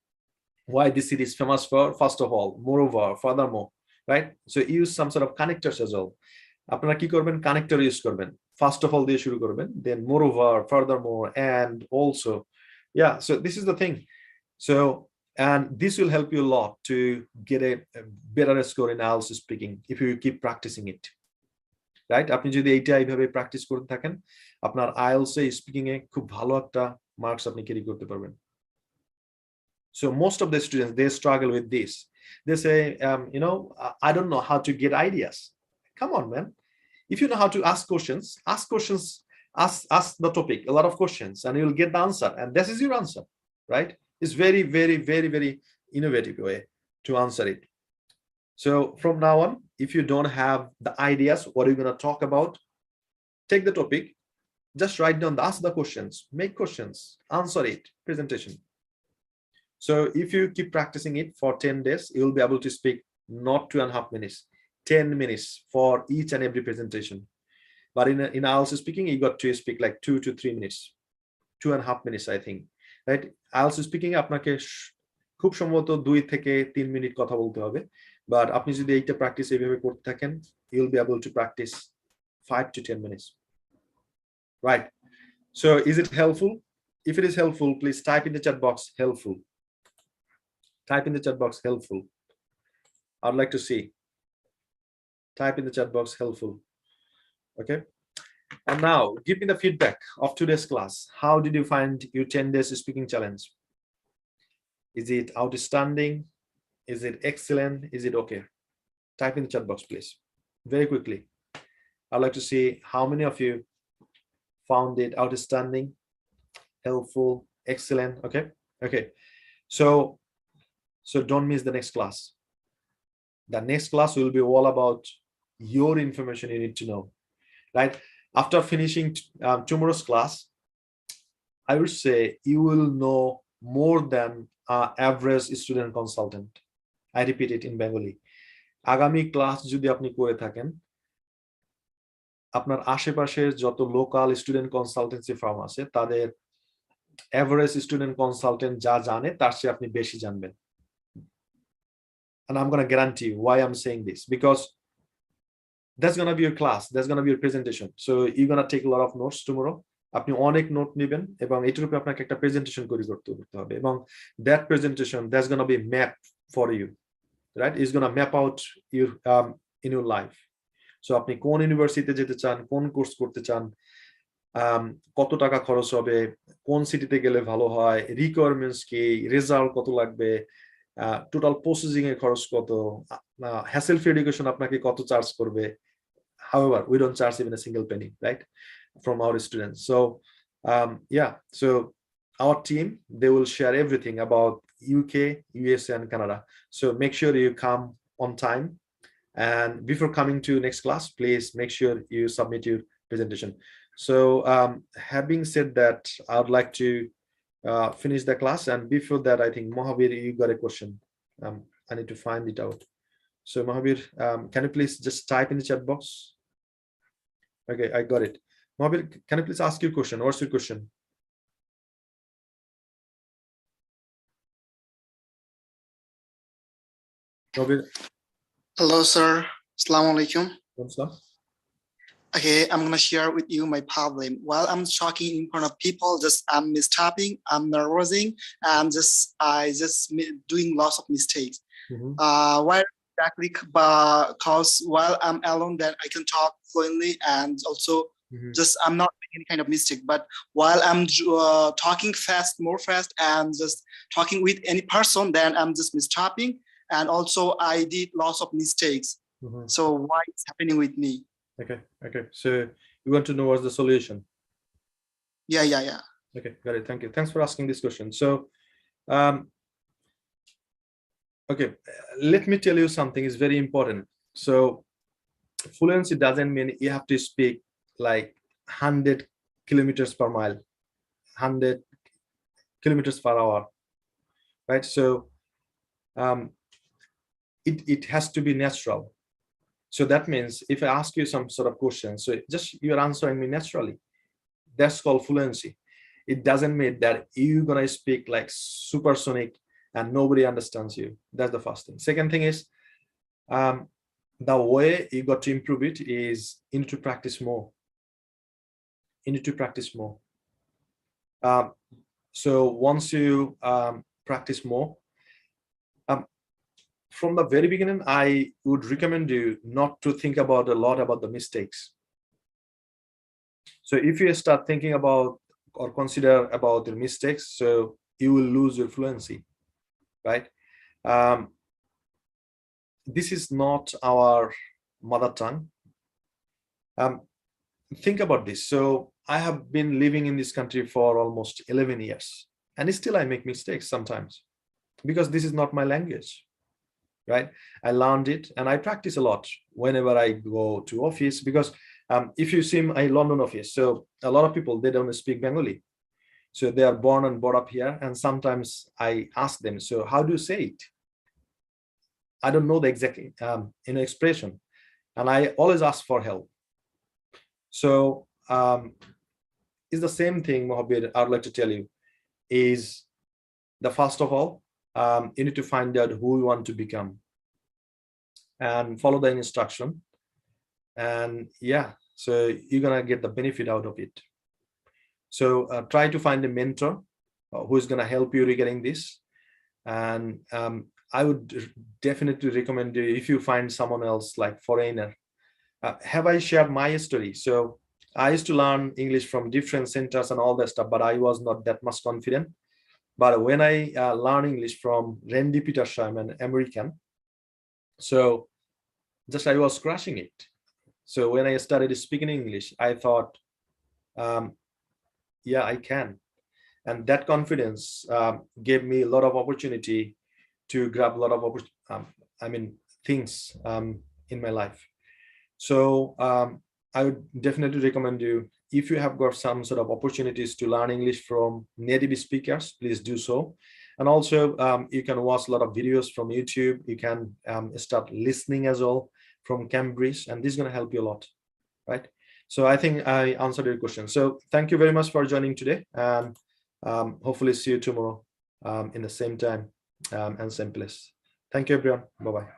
why this city is famous for. First of all, moreover, furthermore, right? So use some sort of connectors as well. আপনারা কি করবেন? Connector use করবেন. First of all দিয়ে শুরু করবেন, then moreover, furthermore, and also. Yeah, so this is the thing. So, and this will help you a lot to get a better score in IELTS speaking if you keep practicing it. Right? আপনি যদি এইটা এইভাবে practice করতে থাকেন, আপনার IELTS এ speaking এ খুব ভালো একটা মার্কস আপনি ক্যারি করতে পারবেন। So most of the students, they struggle with this. They say, I don't know how to get ideas. Come on, man. If you know how to ask questions, ask the topic, a lot of questions, and you'll get the answer. And this is your answer, right? It's very, very, very, very innovative way to answer it. So from now on, if you don't have the ideas, what are you going to talk about? Take the topic, just write down, ask the questions, make questions, answer it, presentation. So if you keep practicing it for 10 days, you'll be able to speak not 2.5 minutes, 10 minutes for each and every presentation. But in IELTS speaking, you got to speak like 2 to 3 minutes, 2.5 minutes, I think, right? IELTS speaking, আপনাকে খুব সম্ভবত 2 থেকে 3 minute কথা বলতে হবে, but আপনি যদি এইটা প্র্যাকটিস এইভাবে করতে থাকেন, you'll be able to practice 5 to 10 minutes, right? So is it helpful? If it is helpful, please type in the chat box helpful. Type in the chat box helpful. I'd like to see. Type in the chat box helpful. Okay. And now give me the feedback of today's class. How did you find your 10 days speaking challenge? Is it outstanding? Is it excellent? Is it okay? Type in the chat box, please. Very quickly. I'd like to see how many of you found it outstanding, helpful, excellent. Okay. Okay. So don't miss the next class. The next class will be all about your information you need to know, right? After finishing tomorrow's class, I would say you will know more than average student consultant. I repeat it in Bengali. Agami class jodi apni kore thaken, আপনার আশেপাশের যত local student consultancy firm আছে তাদের average student consultant যা জানে তার চেয়ে আপনি বেশি জানবেন। And I'm going to guarantee you why I'm saying this, because that's going to be your class, that's going to be your presentation. So you're going to take a lot of notes tomorrow. আপনি অনেক note নেবেন এবং এটার উপরে আপনাকে একটা presentation করতে হবে, এবং that presentation, that's going to be map for you, right? It's going to map out your in your life. So আপনি কোন ইউনিভার্সিটিতে যেতে চান, কোন কোর্স করতে চান, কত টাকা খরচ হবে, কোন সিটিতে গেলে ভালো হয়, রিকোয়ারমেন্টস কি, রেজাল্ট কত লাগবে, টোটাল প্রসেসিং এর খরচ কত, হ্যাসেল ফ্রি এডুকেশন আপনাকে কত চার্জ করবে। However, we don't charge even a single penny, right, from our students. So yeah, so our team, they will share everything about UK, USA, and Canada. So make sure you come on time, and before coming to next class, please make sure you submit your presentation. So having said that, I would like to finish the class, and before that, I think Mohabir, you got a question. I need to find it out. So Mohabir, can you please just type in the chat box? Okay, I got it. Mohabir, can you please ask your question? What's your question? Mohabir. Hello, sir. Assalamu alaikum. What's Okay, I'm gonna share with you my problem. While I'm talking in front of people, I'm mistyping, I'm nervousing, I'm just doing lots of mistakes. Why exactly? Because while I'm alone, then I can talk fluently, and also I'm not making any kind of mistake. But while I'm talking more fast, and just talking with any person, then I'm just mistyping, and also I did lots of mistakes. So why it's happening with me? Okay. So you want to know what's the solution? Yeah. Okay, got it. Thank you. Thanks for asking this question. So, okay, let me tell you something is very important. So, fluency doesn't mean you have to speak like 100 kilometers per mile, 100 kilometers per hour, right? So, it has to be natural. So that means if I ask you some sort of question, so just you're answering me naturally. That's called fluency. It doesn't mean that you're gonna speak like supersonic and nobody understands you. That's the first thing. Second thing is, the way you got to improve it is you need to practice more. You need to practice more. So once you practice more, from the very beginning, I would recommend you not to think about a lot about the mistakes. So if you start thinking about or consider about your mistakes, so you will lose your fluency, right? This is not our mother tongue. Think about this. So I have been living in this country for almost 11 years, and still I make mistakes sometimes because this is not my language, right? I learned it and I practice a lot whenever I go to office, because if you see my London office, so a lot of people, they don't speak Bengali. So they are born and brought up here. And sometimes I ask them, so how do you say it? I don't know the exact expression. And I always ask for help. So it's the same thing, Mohabir, I would like to tell you, is the first of all, you need to find out who you want to become and follow the instruction. And yeah, so you're gonna get the benefit out of it. So try to find a mentor who is gonna help you regarding this. And I would definitely recommend you, if you find someone else like foreigner. Have I shared my story? So I used to learn English from different centers and all that stuff, but I was not that much confident. But when I learned English from Randy Petersham, an American, so just I was crushing it. So when I started speaking English, I thought, yeah, I can. And that confidence gave me a lot of opportunity to grab a lot of things in my life. So I would definitely recommend you, if you have got some sort of opportunities to learn English from native speakers, please do so. And also you can watch a lot of videos from YouTube. You can start listening as well from Cambridge, and this is going to help you a lot, right? So I think I answered your question. So thank you very much for joining today, and hopefully see you tomorrow in the same time and same place. Thank you, everyone. Bye-bye.